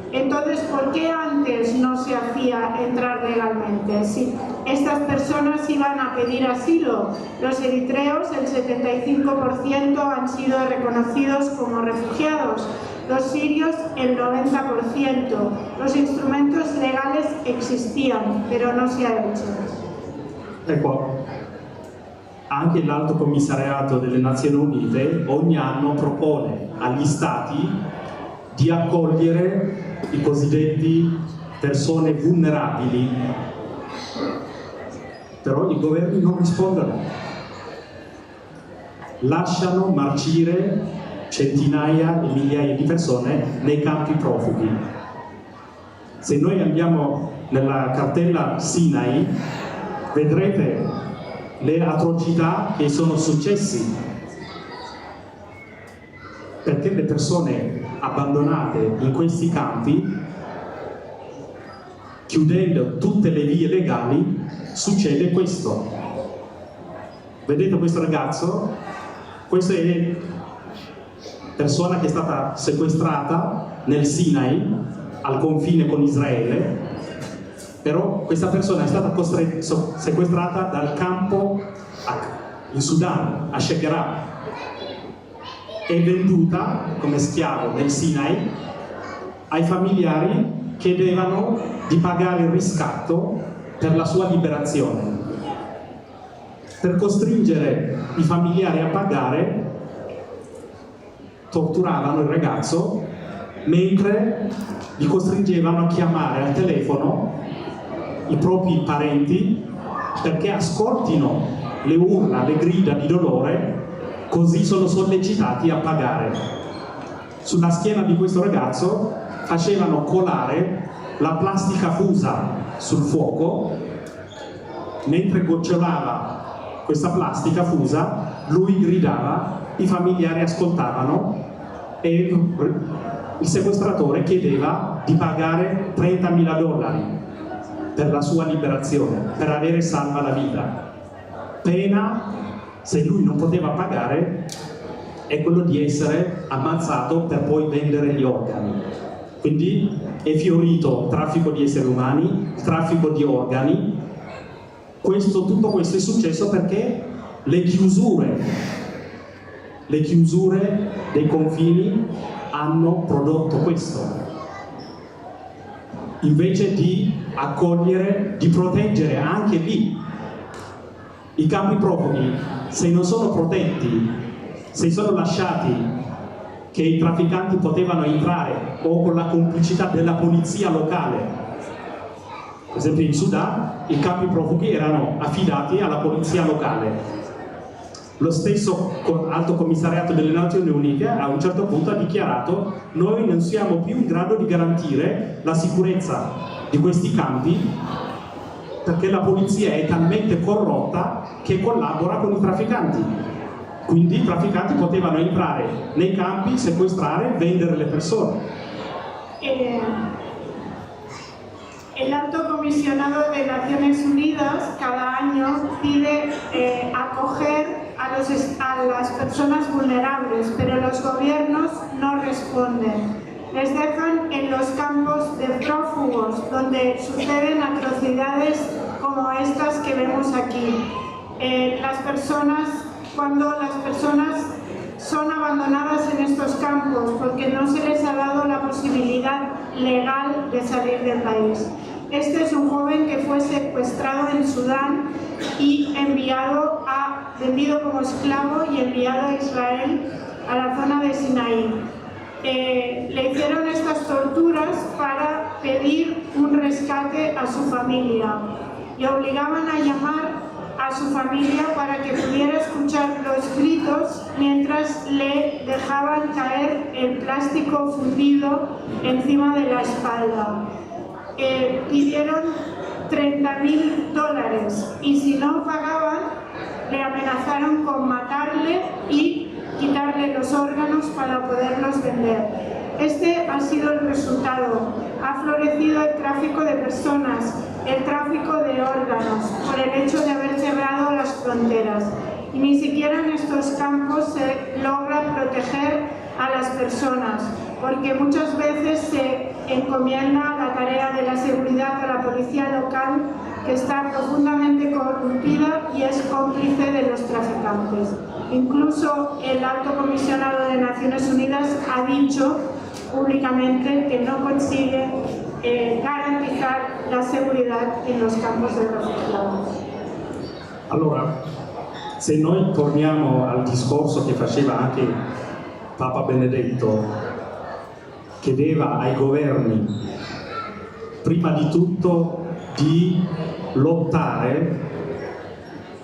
Entonces, ¿por qué antes no se hacía entrar legalmente? Si estas personas iban a pedir asilo, los eritreos, el 75% han sido reconocidos como refugiados, los sirios el 90%. Los instrumentos legales existían, pero no se ha hecho. Ecco, anche l'Alto Commissariato delle Nazioni Unite ogni anno propone agli Stati di accogliere i cosiddetti persone vulnerabili, però i governi non rispondono, lasciano marcire centinaia e migliaia di persone nei campi profughi. Se noi andiamo nella cartella Sinai, vedrete le atrocità che sono successi, perché le persone abbandonate in questi campi, chiudendo tutte le vie legali, succede questo. Vedete questo ragazzo? Questa è persona che è stata sequestrata nel Sinai, al confine con Israele, però questa persona è stata sequestrata dal campo in Sudan, a Shekerah. È venduta come schiavo nel Sinai ai familiari che chiedevano di pagare il riscatto per la sua liberazione. Per costringere i familiari a pagare, torturavano il ragazzo, mentre li costringevano a chiamare al telefono i propri parenti perché ascoltino le urla, le grida di dolore, così sono sollecitati a pagare. Sulla schiena di questo ragazzo facevano colare la plastica fusa sul fuoco mentre gocciolava questa plastica fusa, lui gridava, i familiari ascoltavano e il sequestratore chiedeva di pagare $30.000 per la sua liberazione, per avere salva la vita. Pena, se lui non poteva pagare, è quello di essere ammazzato per poi vendere gli organi. Quindi è fiorito il traffico di esseri umani, il traffico di organi. Tutto questo è successo perché le chiusure dei confini hanno prodotto questo. Invece di accogliere, di proteggere anche lì i campi profughi, se non sono protetti, se sono lasciati che i trafficanti potevano entrare o con la complicità della polizia locale. Per esempio in Sudan i campi profughi erano affidati alla polizia locale. Lo stesso Alto Commissariato delle Nazioni Unite a un certo punto ha dichiarato: noi non siamo più in grado di garantire la sicurezza di questi campi perché la polizia è talmente corrotta che collabora con i trafficanti. Quindi i trafficanti potevano entrare nei campi, sequestrare, vendere le persone. El Alto Comisionado de Naciones Unidas cada año pide acoger a las personas vulnerables, pero los gobiernos no responden. Les dejan en los campos de prófugos, donde suceden atrocidades como estas que vemos aquí. Cuando las personas son abandonadas en estos campos porque no se les ha dado la posibilidad legal de salir del país. Este es un joven que fue secuestrado en Sudán y vendido como esclavo y enviado a Israel, a la zona de Sinaí. Le hicieron estas torturas para pedir un rescate a su familia. Le obligaban a llamar a su familia para que pudiera escuchar los gritos mientras le dejaban caer el plástico fundido encima de la espalda. Pidieron $30.000 y si no pagaban le amenazaron con matarle y quitarle los órganos para poderlos vender. Este ha sido el resultado. Ha florecido el tráfico de personas, el tráfico de órganos, por el hecho de haber cerrado las fronteras. Y ni siquiera en estos campos se logra proteger a las personas, porque muchas veces se encomienda la tarea de la seguridad a la policía local, que está profundamente corrompida y es cómplice de los traficantes. Incluso el Alto Comisionado de Naciones Unidas ha dicho públicamente che non consigue garantizar la seguridad en los campos de refugiados. Allora, se noi torniamo al discorso che faceva anche Papa Benedetto, chiedeva ai governi prima di tutto di lottare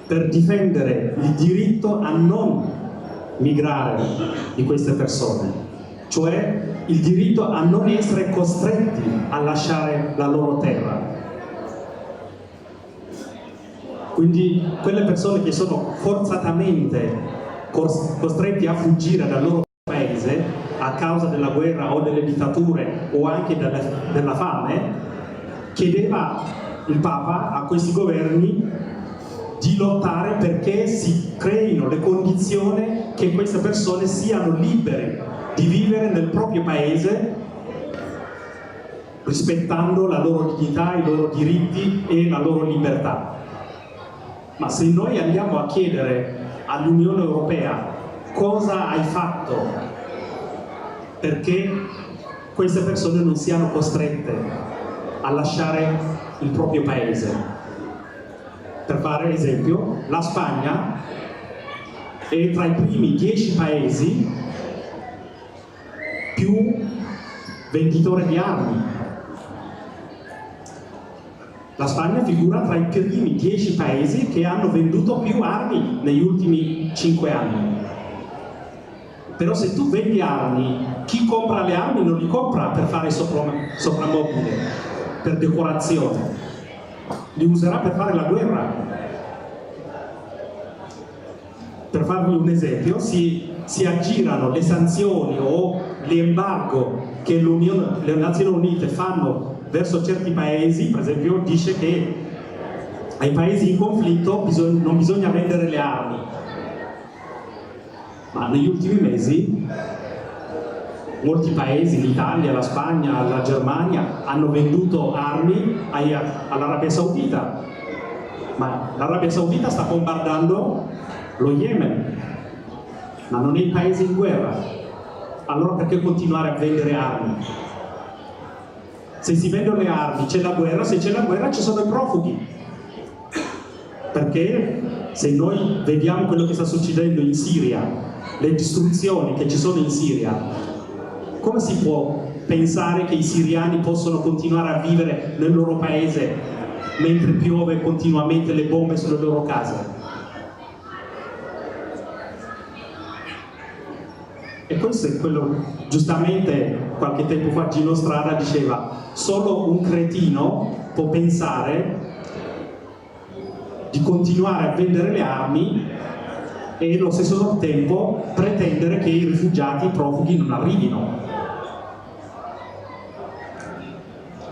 per difendere il diritto a non migrare di queste persone, cioè il diritto a non essere costretti a lasciare la loro terra. Quindi quelle persone che sono forzatamente costretti a fuggire dal loro paese a causa della guerra o delle dittature o anche della fame, chiedeva il Papa a questi governi di lottare perché si creino le condizioni che queste persone siano libere di vivere nel proprio paese rispettando la loro dignità, i loro diritti e la loro libertà. Ma se noi andiamo a chiedere all'Unione Europea cosa hai fatto perché queste persone non siano costrette a lasciare il proprio paese, per fare esempio, la Spagna è tra i primi 10 paesi più venditore di armi. La Spagna figura tra i primi 10 paesi che hanno venduto più armi negli ultimi 5 anni. Però se tu vendi armi, chi compra le armi non li compra per fare soprammobile, per decorazione. li userà per fare la guerra. Per farvi un esempio, si aggirano le sanzioni o l'embargo che le Nazioni Unite fanno verso certi paesi. Per esempio dice che ai paesi in conflitto non bisogna vendere le armi, ma negli ultimi mesi molti paesi, l'Italia, la Spagna, la Germania, hanno venduto armi all'Arabia Saudita, ma l'Arabia Saudita sta bombardando lo Yemen, ma non è il paese in guerra. Allora perché continuare a vendere armi? Se si vendono le armi c'è la guerra, se c'è la guerra ci sono i profughi. Perché se noi vediamo quello che sta succedendo in Siria, le distruzioni che ci sono in Siria, come si può pensare che i siriani possono continuare a vivere nel loro paese mentre piove continuamente le bombe sulle loro case? E questo è quello, giustamente qualche tempo fa Gino Strada diceva, solo un cretino può pensare di continuare a vendere le armi e allo stesso tempo pretendere che i rifugiati, i profughi non arrivino.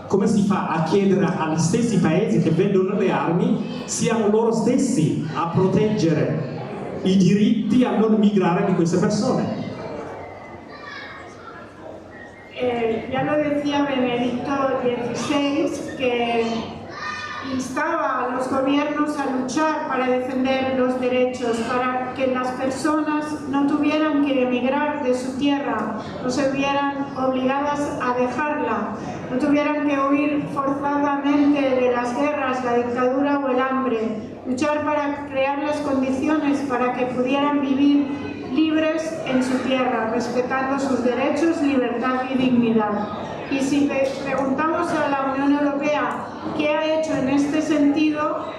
Come si fa a chiedere agli stessi paesi che vendono le armi siano loro stessi a proteggere i diritti a non migrare di queste persone? Ya lo decía Benedicto XVI, que instaba a los gobiernos a luchar para defender los derechos, para que las personas no tuvieran que emigrar de su tierra, no se vieran obligadas a dejarla, no tuvieran que huir forzadamente de las guerras, la dictadura o el hambre, luchar para crear las condiciones para que pudieran vivir libres en su tierra, respetando sus derechos, libertad y dignidad. Y si preguntamos a la Unión Europea qué ha hecho en este sentido,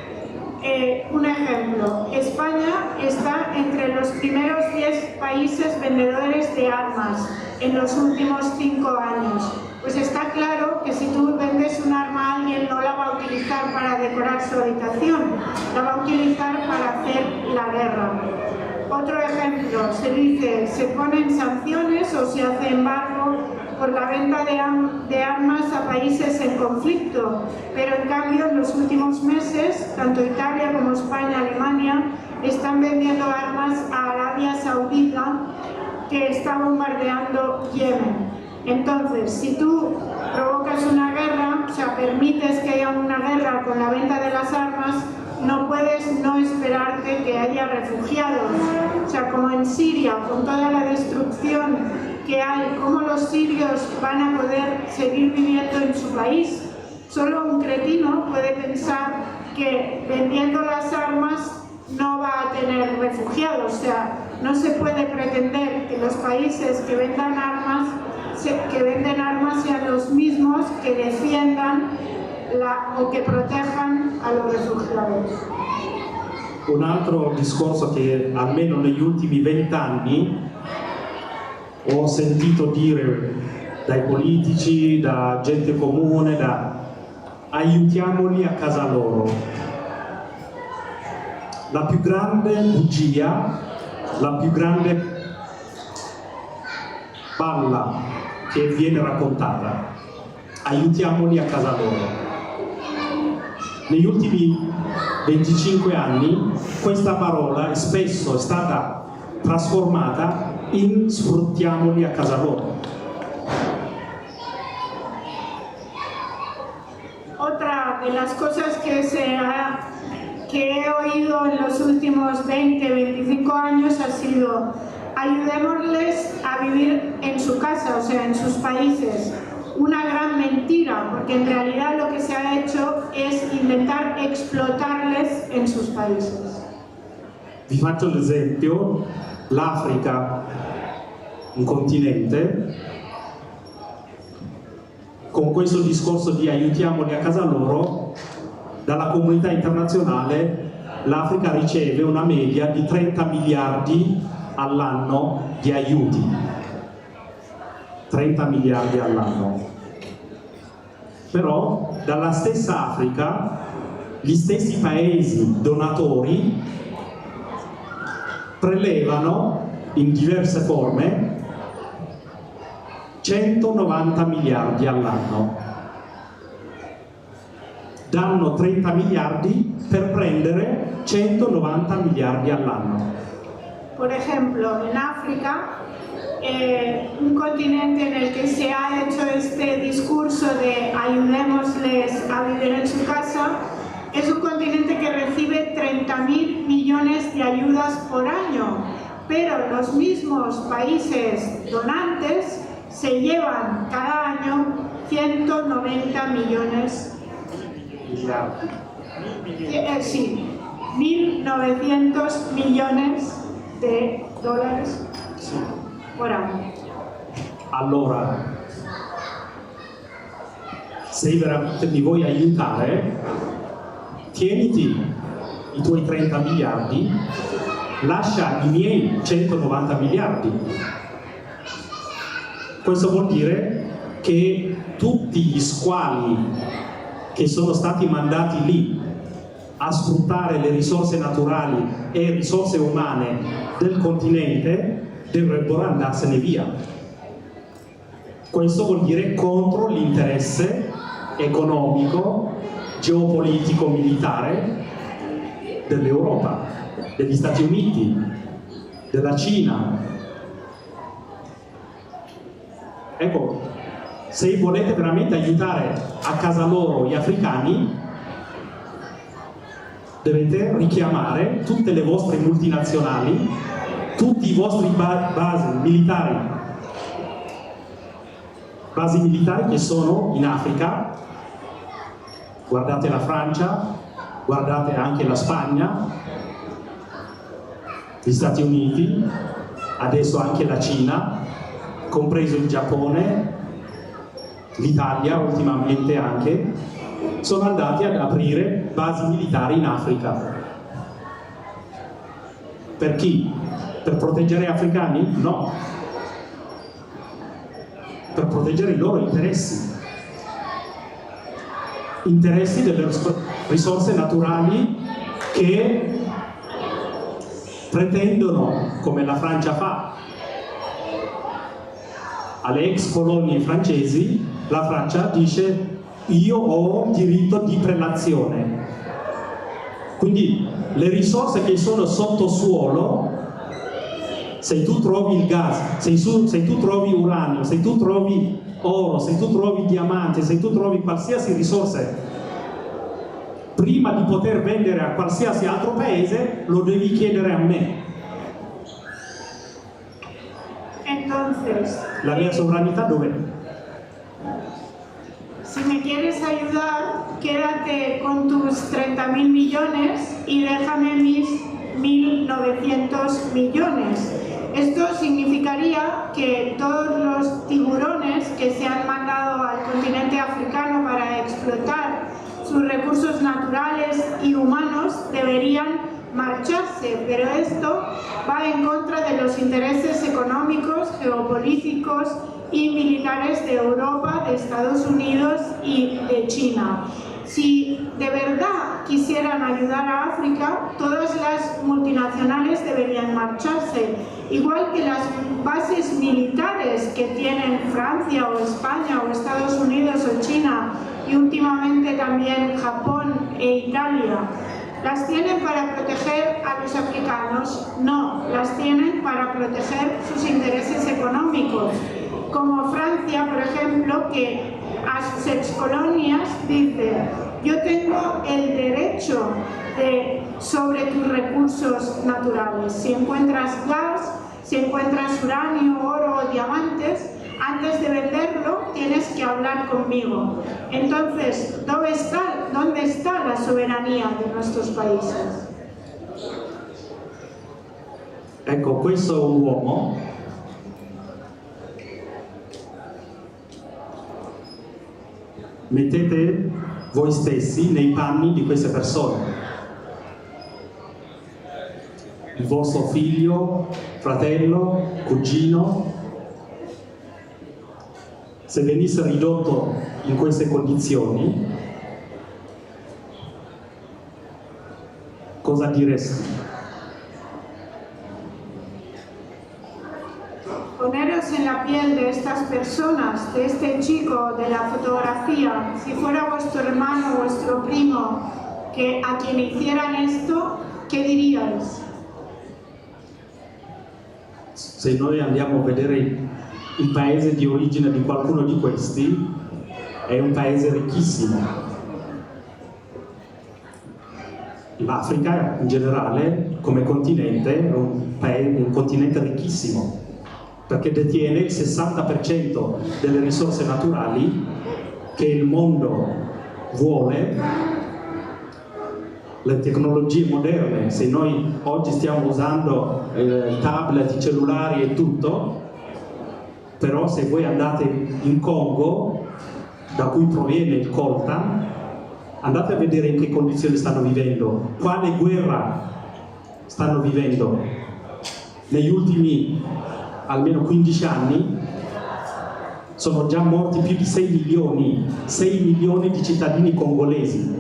un ejemplo, España está entre los primeros 10 países vendedores de armas en los últimos 5 años. Pues está claro que si tú vendes un arma a alguien no la va a utilizar para decorar su habitación, la va a utilizar para hacer la guerra. Otro ejemplo, se ponen sanciones o se hace embargo por la venta de armas a países en conflicto, pero en cambio en los últimos meses, tanto Italia como España, Alemania, están vendiendo armas a Arabia Saudita, que está bombardeando Yemen. Entonces, si tú provocas una guerra, o sea, permites que haya una guerra con la venta de las armas, no puedes no esperarte que haya refugiados. O sea, como en Siria, con toda la destrucción que hay, ¿cómo los sirios van a poder seguir viviendo en su país? Solo un cretino puede pensar que vendiendo las armas no va a tener refugiados. O sea, no se puede pretender que los países que venden armas sean los mismos que defiendan o che proteggano a los rifugiati. Un altro discorso che almeno negli ultimi 20 anni ho sentito dire dai politici, da gente comune, aiutiamoli a casa loro. La più grande bugia, la più grande balla che viene raccontata, aiutiamoli a casa loro. Negli ultimi 25 anni questa parola spesso è stata trasformata in sfruttiamoli a casa loro. Otra de las cosas que he oído en los últimos 20-25 años ha sido ayudémosles a vivir en su casa, o sea, en sus países. Una gran mentira, porque en realidad lo que se ha hecho es intentar explotarles en sus países. Vi faccio l'esempio, l'Africa, un continente, con questo discorso di aiutiamoli a casa loro, dalla comunità internazionale l'Africa riceve una media di 30 miliardi all'anno di aiuti. 30 miliardi all'anno. Però dalla stessa Africa gli stessi paesi donatori prelevano in diverse forme 190 miliardi all'anno. Danno 30 miliardi per prendere 190 miliardi all'anno. Por ejemplo, en África, un continente en el que se ha hecho este discurso de ayudémosles a vivir en su casa, es un continente que recibe 30.000 millones de ayudas por año, pero los mismos países donantes se llevan cada año 190 millones. Sí, 1.900 millones de dólares por año. Allora, se veramente mi vuoi aiutare, tieniti i tuoi 30 miliardi, lascia i miei 190 miliardi. Questo vuol dire che tutti gli squali che sono stati mandati lì a sfruttare le risorse naturali e risorse umane del continente dovrebbero andarsene via. Questo vuol dire contro l'interesse economico, geopolitico, militare dell'Europa, degli Stati Uniti, della Cina. Ecco, se volete veramente aiutare a casa loro gli africani, dovete richiamare tutte le vostre multinazionali, tutti i vostri basi militari che sono in Africa. Guardate la Francia, guardate anche la Spagna, gli Stati Uniti, adesso anche la Cina, compreso il Giappone, l'Italia ultimamente anche, sono andati ad aprire basi militari in Africa. Per chi? Per proteggere gli africani? No. Per proteggere i loro interessi delle risorse naturali che pretendono, come la Francia fa, alle ex colonie francesi, la Francia dice: io ho diritto di prelazione. Quindi le risorse che sono sottosuolo, se tu trovi il gas, se tu trovi uranio, se tu trovi oro, se tu trovi diamante, se tu trovi qualsiasi risorsa, prima di poter vendere a qualsiasi altro paese lo devi chiedere a me. Entonces, La mia sovranità dov'è? si me quieres ayudar, quédate con tus 30.000 millones y déjame mis 1.900 millones. Esto significaría que todos los tiburones que se han mandado al continente africano para explotar sus recursos naturales y humanos deberían marcharse, pero esto va en contra de los intereses económicos, geopolíticos y militares de Europa, de Estados Unidos y de China. Si de verdad quisieran ayudar a África, todas las multinacionales deberían marcharse, igual que las bases militares que tienen Francia o España o Estados Unidos o China y últimamente también Japón e Italia. ¿Las tienen para proteger a los africanos? No, las tienen para proteger sus intereses económicos. Como Francia, por ejemplo, que a sus excolonias dice: yo tengo el derecho sobre tus recursos naturales. Si encuentras gas, si encuentras uranio, oro o diamantes, antes de venderlo tienes que hablar conmigo. Entonces, ¿dónde está la soberanía de nuestros países? Ecco, questo è un uomo mettete voi stessi nei panni di queste persone. Il vostro figlio, fratello, cugino, se venisse ridotto in queste condizioni, cosa diresti? Poneros en la piel de estas personas, de este chico de la fotografía, si fuera vuestro hermano, vuestro primo, que a quien hicieran esto, ¿qué diríais? Se noi andiamo a vedere il paese di origine di qualcuno di questi, è un paese ricchissimo. L'Africa in generale, come continente, è un continente ricchissimo, perché detiene il 60% delle risorse naturali che il mondo vuole. Le tecnologie moderne, se noi oggi stiamo usando tablet, i cellulari e tutto, però se voi andate in Congo, da cui proviene il coltan, andate a vedere in che condizioni stanno vivendo, quale guerra stanno vivendo. Negli ultimi almeno 15 anni sono già morti più di 6 milioni di cittadini congolesi.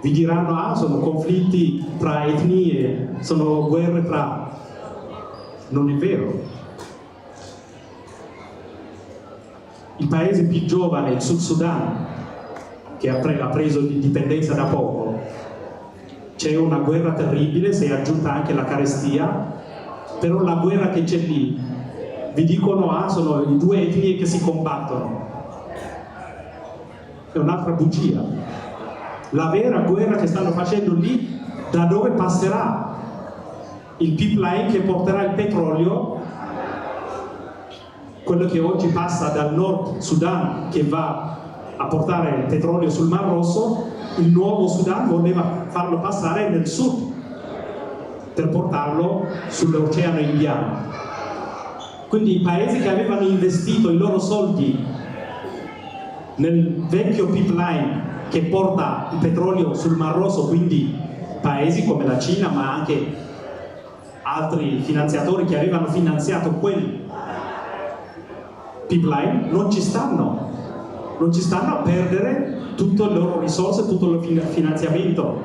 Vi diranno, sono conflitti tra etnie, sono guerre tra... Non è vero. Il paese più giovane, il Sud Sudan, che ha preso l'indipendenza da poco, c'è una guerra terribile, si è aggiunta anche la carestia, però la guerra che c'è lì, vi dicono, sono le due etnie che si combattono. È un'altra bugia. La vera guerra che stanno facendo lì, da dove passerà il pipeline che porterà il petrolio, quello che oggi passa dal Nord Sudan che va a portare il petrolio sul Mar Rosso, il nuovo Sudan voleva farlo passare nel sud per portarlo sull'Oceano Indiano. Quindi i paesi che avevano investito i loro soldi nel vecchio pipeline che porta il petrolio sul Mar Rosso, quindi paesi come la Cina, ma anche altri finanziatori che avevano finanziato quel pipeline, non ci stanno a perdere tutte le loro risorse, tutto il finanziamento.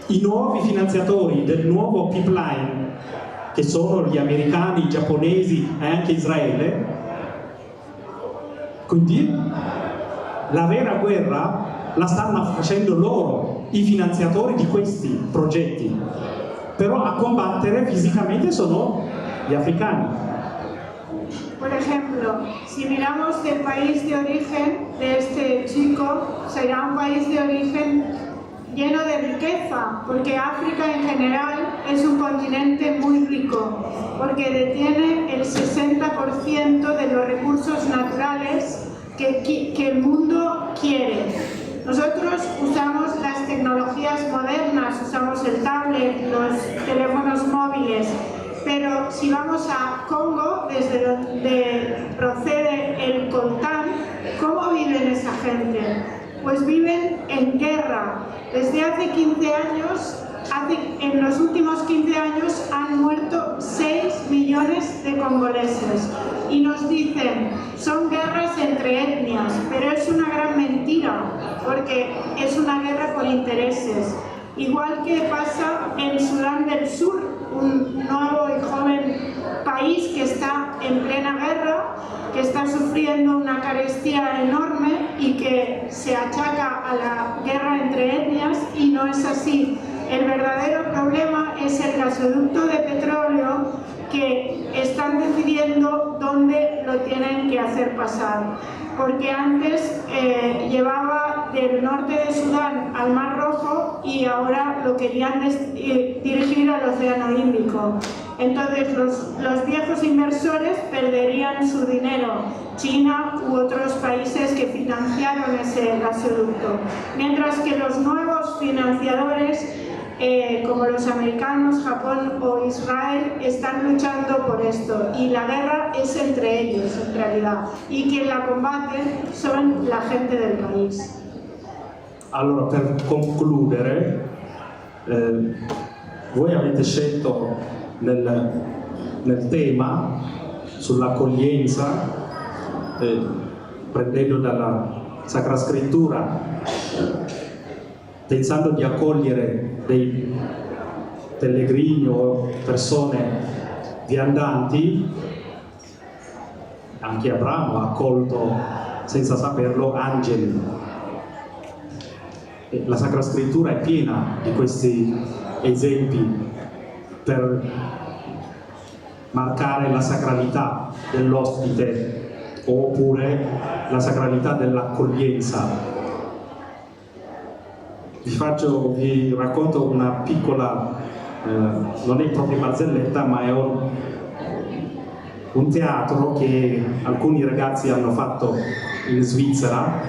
I nuovi finanziatori del nuovo pipeline, che sono gli americani, i giapponesi e anche Israele, quindi la vera guerra la stanno facendo loro, i finanziatori di questi progetti, però a combattere fisicamente sono gli africani. Por ejemplo, si miramos el país de origen de este chico, será un país de origen lleno de riqueza, porque África en general es un continente muy rico, porque detiene el 60% de los recursos naturales que el mundo quiere. Nosotros usamos las tecnologías modernas, usamos el tablet, los teléfonos móviles, pero si vamos a Congo, desde donde procede el coltán, ¿cómo viven esa gente? Pues viven en guerra. Desde hace 15 años, en los últimos 15 años han muerto 6 millones de congoleses. Y nos dicen, son guerras entre etnias, pero es una gran mentira, porque es una guerra por intereses. Igual que pasa en Sudán del Sur, un nuevo y joven país que está en plena guerra, que está sufriendo una carestía enorme y que se achaca a la guerra entre etnias, y no es así. El verdadero problema es el gasoducto de petróleo que están decidiendo dónde lo tienen que hacer pasar. Porque antes llevaba del norte de Sudán al Mar Rojo y ahora lo querían dirigir al Océano Índico. Entonces los viejos inversores perderían su dinero, China u otros países que financiaron ese gasoducto. Mientras que los nuevos financiadores, como los americanos, Japón o Israel, están luchando por esto, y la guerra es entre ellos en realidad, y quien la combate son la gente del país. Allora, per concludere, voi avete scelto nel tema sull'accoglienza, prendendo dalla Sacra Scrittura pensando di accogliere dei pellegrini o persone viandanti, anche Abramo ha accolto, senza saperlo, angeli. E la Sacra Scrittura è piena di questi esempi per marcare la sacralità dell'ospite oppure la sacralità dell'accoglienza. Vi racconto una piccola, non è proprio barzelletta, ma è un teatro che alcuni ragazzi hanno fatto in Svizzera,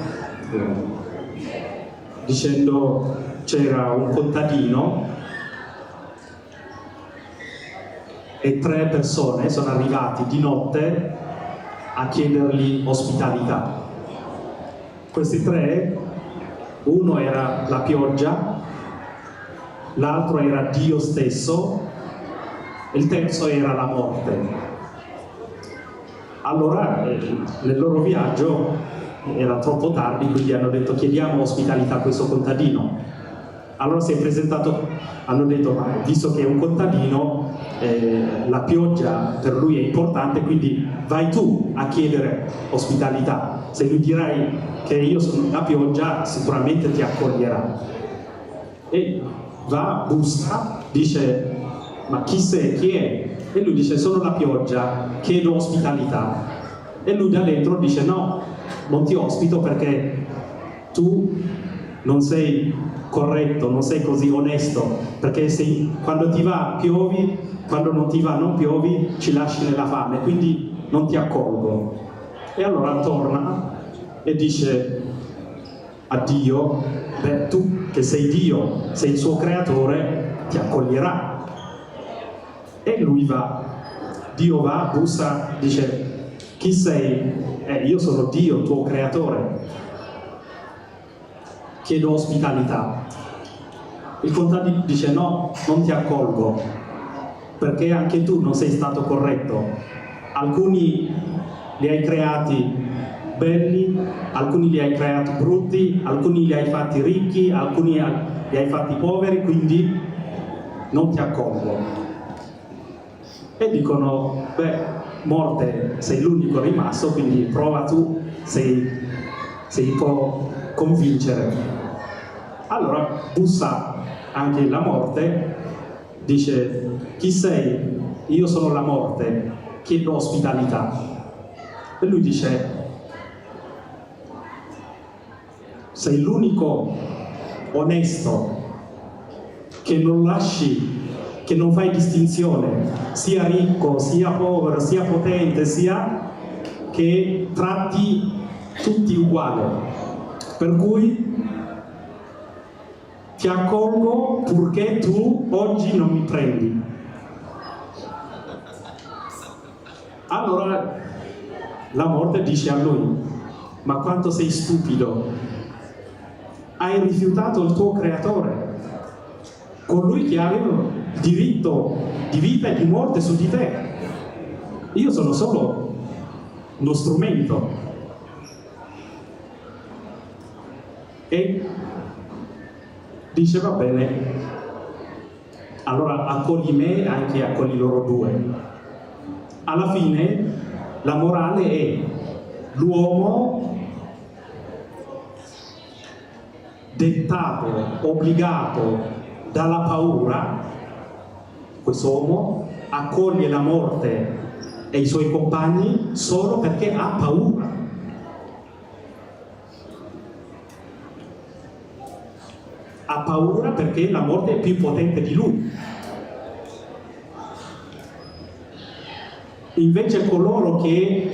dicendo c'era un contadino e 3 persone sono arrivati di notte a chiedergli ospitalità. Questi 3, uno era la pioggia, l'altro era Dio stesso e il terzo era la morte. Allora nel loro viaggio era troppo tardi, quindi hanno detto chiediamo ospitalità a questo contadino. Allora si è presentato, hanno detto visto che è un contadino, la pioggia per lui è importante, quindi vai tu a chiedere ospitalità. Se lui dirai che io sono la pioggia, sicuramente ti accoglierà. E va, bussa, dice ma chi sei, chi è? E lui dice sono la pioggia, chiedo ospitalità. E lui da dentro dice no, non ti ospito perché tu non sei corretto, non sei così onesto, perché quando ti va piovi, quando non ti va non piovi, ci lasci nella fame, quindi non ti accolgo. E allora torna e dice a Dio, beh, tu che sei Dio, sei il suo creatore, ti accoglierà. E lui va, Dio va, bussa, dice chi sei? Io sono Dio, tuo creatore, chiedo ospitalità. Il contadino dice no, non ti accolgo perché anche tu non sei stato corretto. Alcuni li hai creati belli, alcuni li hai creati brutti, alcuni li hai fatti ricchi, alcuni li hai fatti poveri, quindi non ti accolgo. E dicono beh, morte, sei l'unico rimasto, quindi prova tu se può convincere. Allora bussa anche la morte, dice chi sei? Io sono la morte, chiedo ospitalità. E lui dice sei l'unico onesto che non lasci, che non fai distinzione, sia ricco, sia povero, sia potente, sia che tratti tutti uguali. Per cui ti accolgo purché tu oggi non mi prendi. Allora la morte dice a lui, ma quanto sei stupido, hai rifiutato il tuo creatore, colui che aveva il diritto di vita e di morte su di te. Io sono solo uno strumento. E dice va bene, allora accogli me, anche accogli loro 2. Alla fine la morale è l'uomo dettato, obbligato dalla paura, quest'uomo accoglie la morte e i suoi compagni solo perché ha paura. Ha paura perché la morte è più potente di lui. Invece coloro che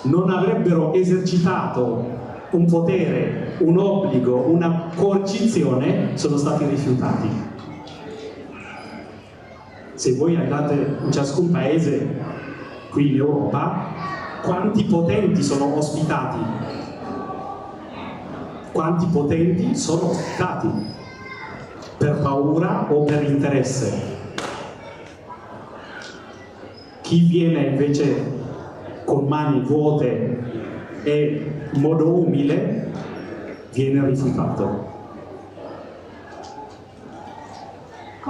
non avrebbero esercitato un potere, un obbligo, una coercizione, sono stati rifiutati. Se voi andate in ciascun paese qui in Europa, quanti potenti sono ospitati? Quanti potenti sono ospitati? Per paura o per interesse? Chi viene invece con mani vuote e in modo umile viene rifiutato.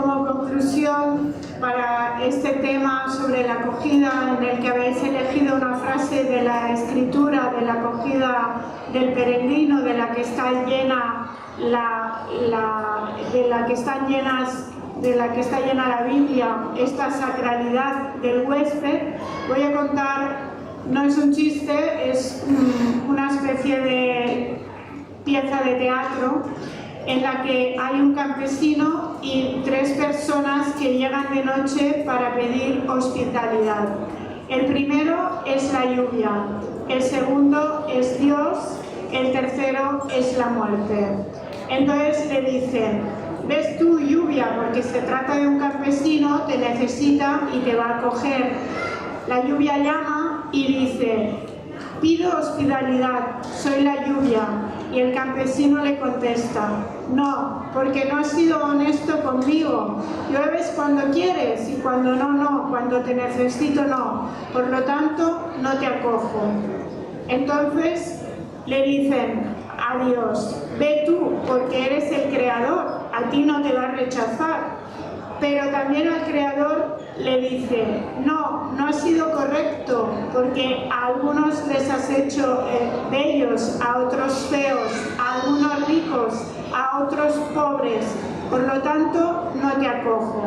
como conclusión para este tema sobre la acogida, en el que habéis elegido una frase de la Escritura, de la acogida del peregrino, de la que está llena la Biblia, esta sacralidad del huésped, voy a contar, no es un chiste, es una especie de pieza de teatro en la que hay un campesino y 3 personas que llegan de noche para pedir hospitalidad. El primero es la lluvia, el segundo es Dios, el tercero es la muerte. Entonces le dicen: ves tú, lluvia, porque se trata de un campesino, te necesita y te va a acoger. La lluvia llama y dice: pido hospitalidad, soy la lluvia. Y el campesino le contesta: no, porque no has sido honesto conmigo. Llueves cuando quieres y cuando no, cuando te necesito no. Por lo tanto, no te acojo. Entonces le dicen a Dios: ve tú, porque eres el creador, a ti no te va a rechazar. Pero también al creador le dice: no, no ha sido correcto, porque a algunos les has hecho bellos, a otros feos, a algunos ricos, a otros pobres, por lo tanto no te acojo.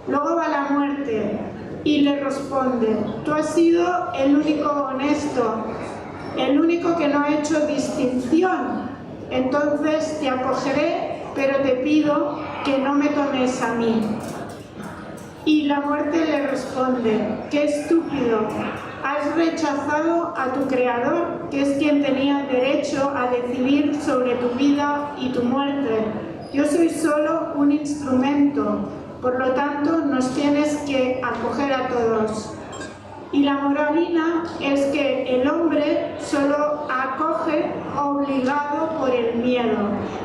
Luego va la muerte y le responde: tú has sido el único honesto, el único que no ha hecho distinción, entonces te acogeré, pero te pido que no me tomes a mí. Y la muerte le responde: qué estúpido, has rechazado a tu creador, que es quien tenía derecho a decidir sobre tu vida y tu muerte. Yo soy solo un instrumento, por lo tanto nos tienes que acoger a todos. Y la moralina es que el hombre solo acoge obligado por el miedo,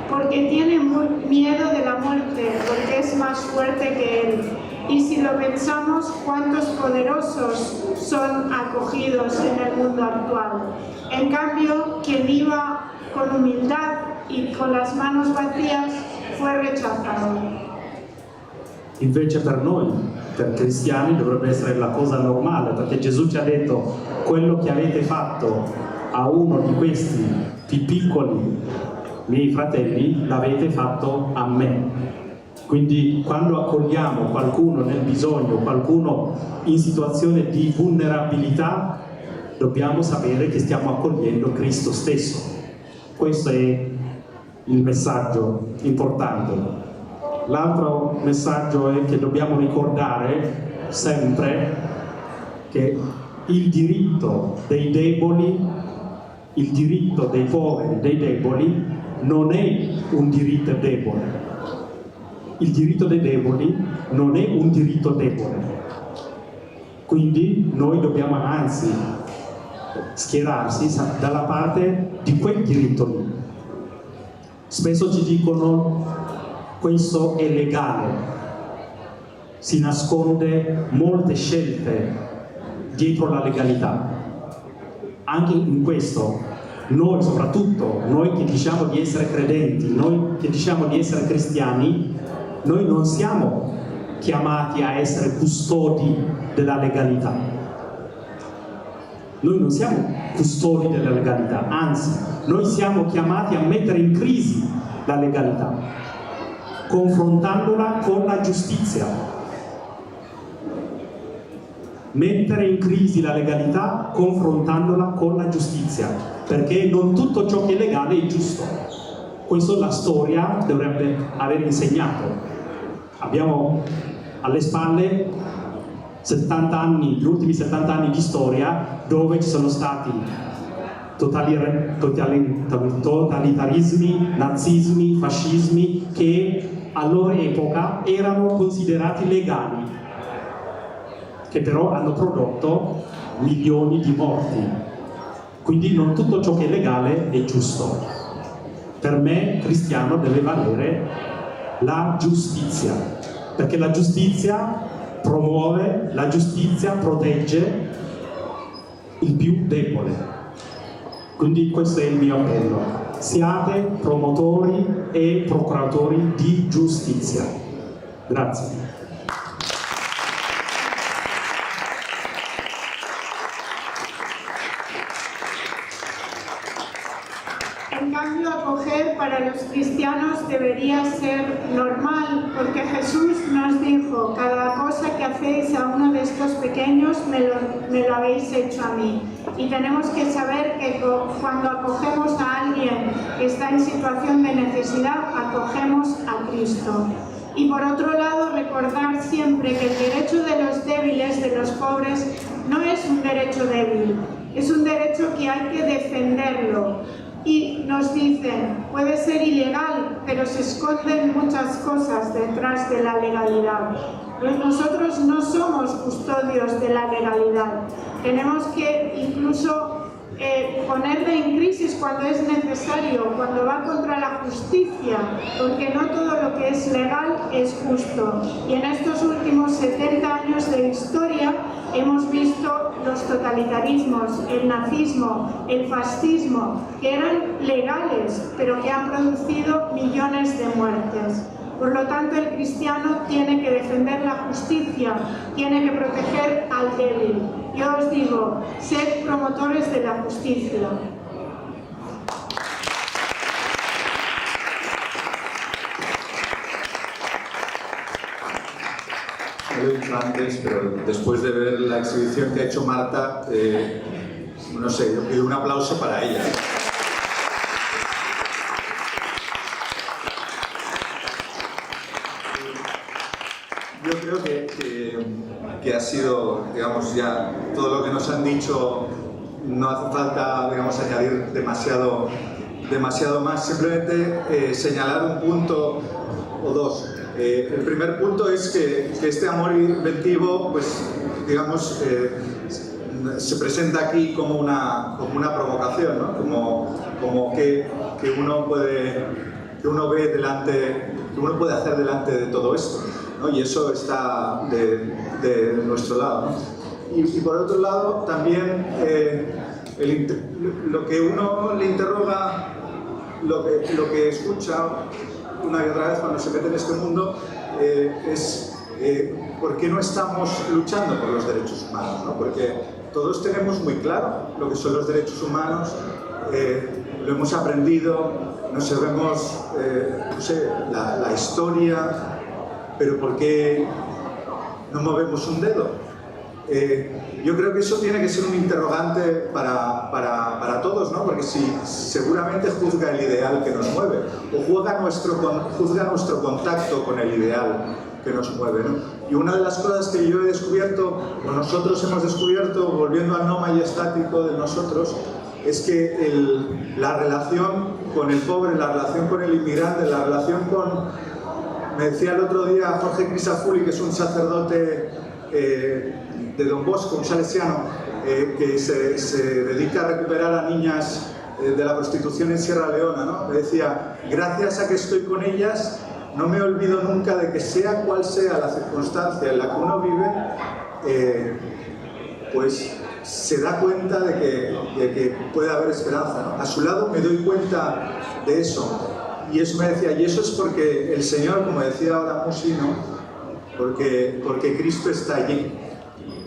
porque tiene miedo de la muerte, porque es más fuerte que él. Y si lo pensamos, ¿cuántos poderosos son acogidos en el mundo actual? En cambio, quien iba con humildad y con las manos vacías fue rechazado. Invece per noi, per cristiani, dovrebbe essere la cosa normale, perché Gesù ci ha detto: quello che avete fatto a uno di questi più piccoli miei fratelli l'avete fatto a me. Quindi quando accogliamo qualcuno nel bisogno, qualcuno in situazione di vulnerabilità, dobbiamo sapere che stiamo accogliendo Cristo stesso. Questo è il messaggio importante. L'altro messaggio è che dobbiamo ricordare sempre che il diritto dei deboli, il diritto dei poveri, dei deboli, non è un diritto debole. Il diritto dei deboli non è un diritto debole. Quindi noi dobbiamo anzi schierarsi dalla parte di quel diritto lì. Spesso ci dicono: questo è legale, si nasconde molte scelte dietro la legalità. Anche in questo, noi, soprattutto noi che diciamo di essere credenti, noi che diciamo di essere cristiani, noi non siamo chiamati a essere custodi della legalità. Noi non siamo custodi della legalità, anzi, noi siamo chiamati a mettere in crisi la legalità, confrontandola con la giustizia. Mettere in crisi la legalità confrontandola con la giustizia, perché non tutto ciò che è legale è giusto. Questo la storia dovrebbe aver insegnato. Abbiamo alle spalle 70 anni, gli ultimi 70 anni di storia, dove ci sono stati totalitarismi, nazismi, fascismi, che a loro epoca erano considerati legali, che però hanno prodotto milioni di morti. Quindi non tutto ciò che è legale è giusto. Per me, cristiano, deve valere la giustizia, perché la giustizia promuove, la giustizia protegge il più debole. Quindi questo è il mio appello: siate promotori e procuratori di giustizia. Grazie. En cambio, acoger para los cristianos debería ser normal, porque Jesús nos dijo: cada cosa que hacéis a uno de estos pequeños me lo habéis hecho a mí. Y tenemos que saber que cuando acogemos a alguien que está en situación de necesidad, acogemos a Cristo. Y por otro lado, recordar siempre que el derecho de los débiles, de los pobres, no es un derecho débil, es un derecho que hay que defenderlo. Y nos dicen, puede ser ilegal, pero se esconden muchas cosas detrás de la legalidad. Nosotros no somos custodios de la legalidad. Tenemos que incluso ponerla en crisis cuando es necesario, cuando va contra la justicia, porque no todo lo que es legal es justo. Y en estos últimos 70 años de historia hemos visto los totalitarismos, el nazismo, el fascismo, que eran legales, pero que han producido millones de muertes. Por lo tanto, el cristiano tiene que defender la justicia, tiene que proteger al débil. Yo os digo, sed promotores de la justicia. Lo he dicho antes, pero después de ver la exhibición que ha hecho Marta, no sé, yo pido un aplauso para ella. Yo creo que ha sido, digamos, ya todo lo que nos han dicho, no hace falta, digamos, añadir demasiado más, simplemente señalar un punto o dos. El primer punto es que este amor inventivo, pues, digamos, se presenta aquí como una provocación, ¿no? Como que uno ve delante, que uno puede hacer delante de todo esto, ¿no? Y eso está de nuestro lado, ¿no? Y por otro lado, también lo que uno le interroga, lo que escucha una y otra vez cuando se mete en este mundo, es ¿por qué no estamos luchando por los derechos humanos, ¿no? Porque todos tenemos muy claro lo que son los derechos humanos, lo hemos aprendido, nos sabemos no sé, la historia, pero ¿por qué no movemos un dedo? Yo creo que eso tiene que ser un interrogante para todos, ¿no? Porque si seguramente juzga el ideal que nos mueve, o juzga nuestro contacto con el ideal que nos mueve, ¿no? Y una de las cosas que yo he descubierto, o nosotros hemos descubierto, volviendo al no majestático de nosotros, es que la relación con el pobre, la relación con el inmigrante, la relación con... Me decía el otro día Jorge Crisafulli, que es un sacerdote de Don Bosco, un salesiano, que se dedica a recuperar a niñas de la prostitución en Sierra Leona, ¿no? Me decía, gracias a que estoy con ellas, no me olvido nunca de que sea cual sea la circunstancia en la que uno vive, pues se da cuenta de que puede haber esperanza, ¿no? A su lado me doy cuenta de eso. Y eso me decía, y eso es porque el Señor, como decía ahora Musi, ¿no? Porque Cristo está allí.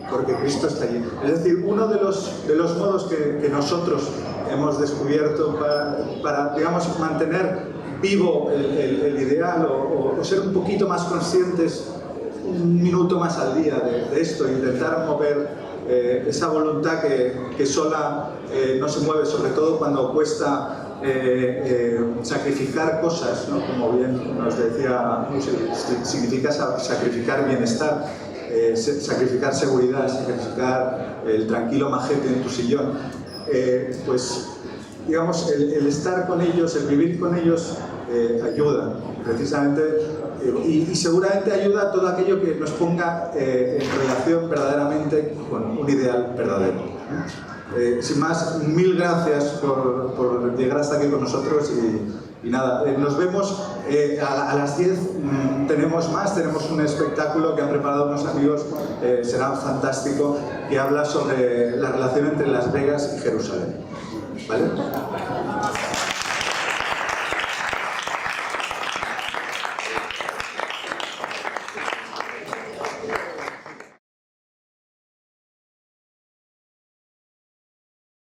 Porque Cristo está allí. Es decir, uno de los modos que nosotros hemos descubierto para digamos, mantener vivo el ideal o ser un poquito más conscientes un minuto más al día de esto, intentar mover esa voluntad que sola no se mueve, sobre todo cuando cuesta sacrificar cosas, ¿no? Como bien nos decía, significa sacrificar bienestar, sacrificar seguridad, sacrificar el tranquilo majete en tu sillón. Pues, digamos, el estar con ellos, el vivir con ellos, ayuda, precisamente, y seguramente ayuda a todo aquello que nos ponga en relación verdaderamente con un ideal verdadero. Sin más, mil gracias por llegar hasta aquí con nosotros y nada, nos vemos a las 10, tenemos un espectáculo que han preparado unos amigos, será fantástico, que habla sobre la relación entre Las Vegas y Jerusalén, ¿vale?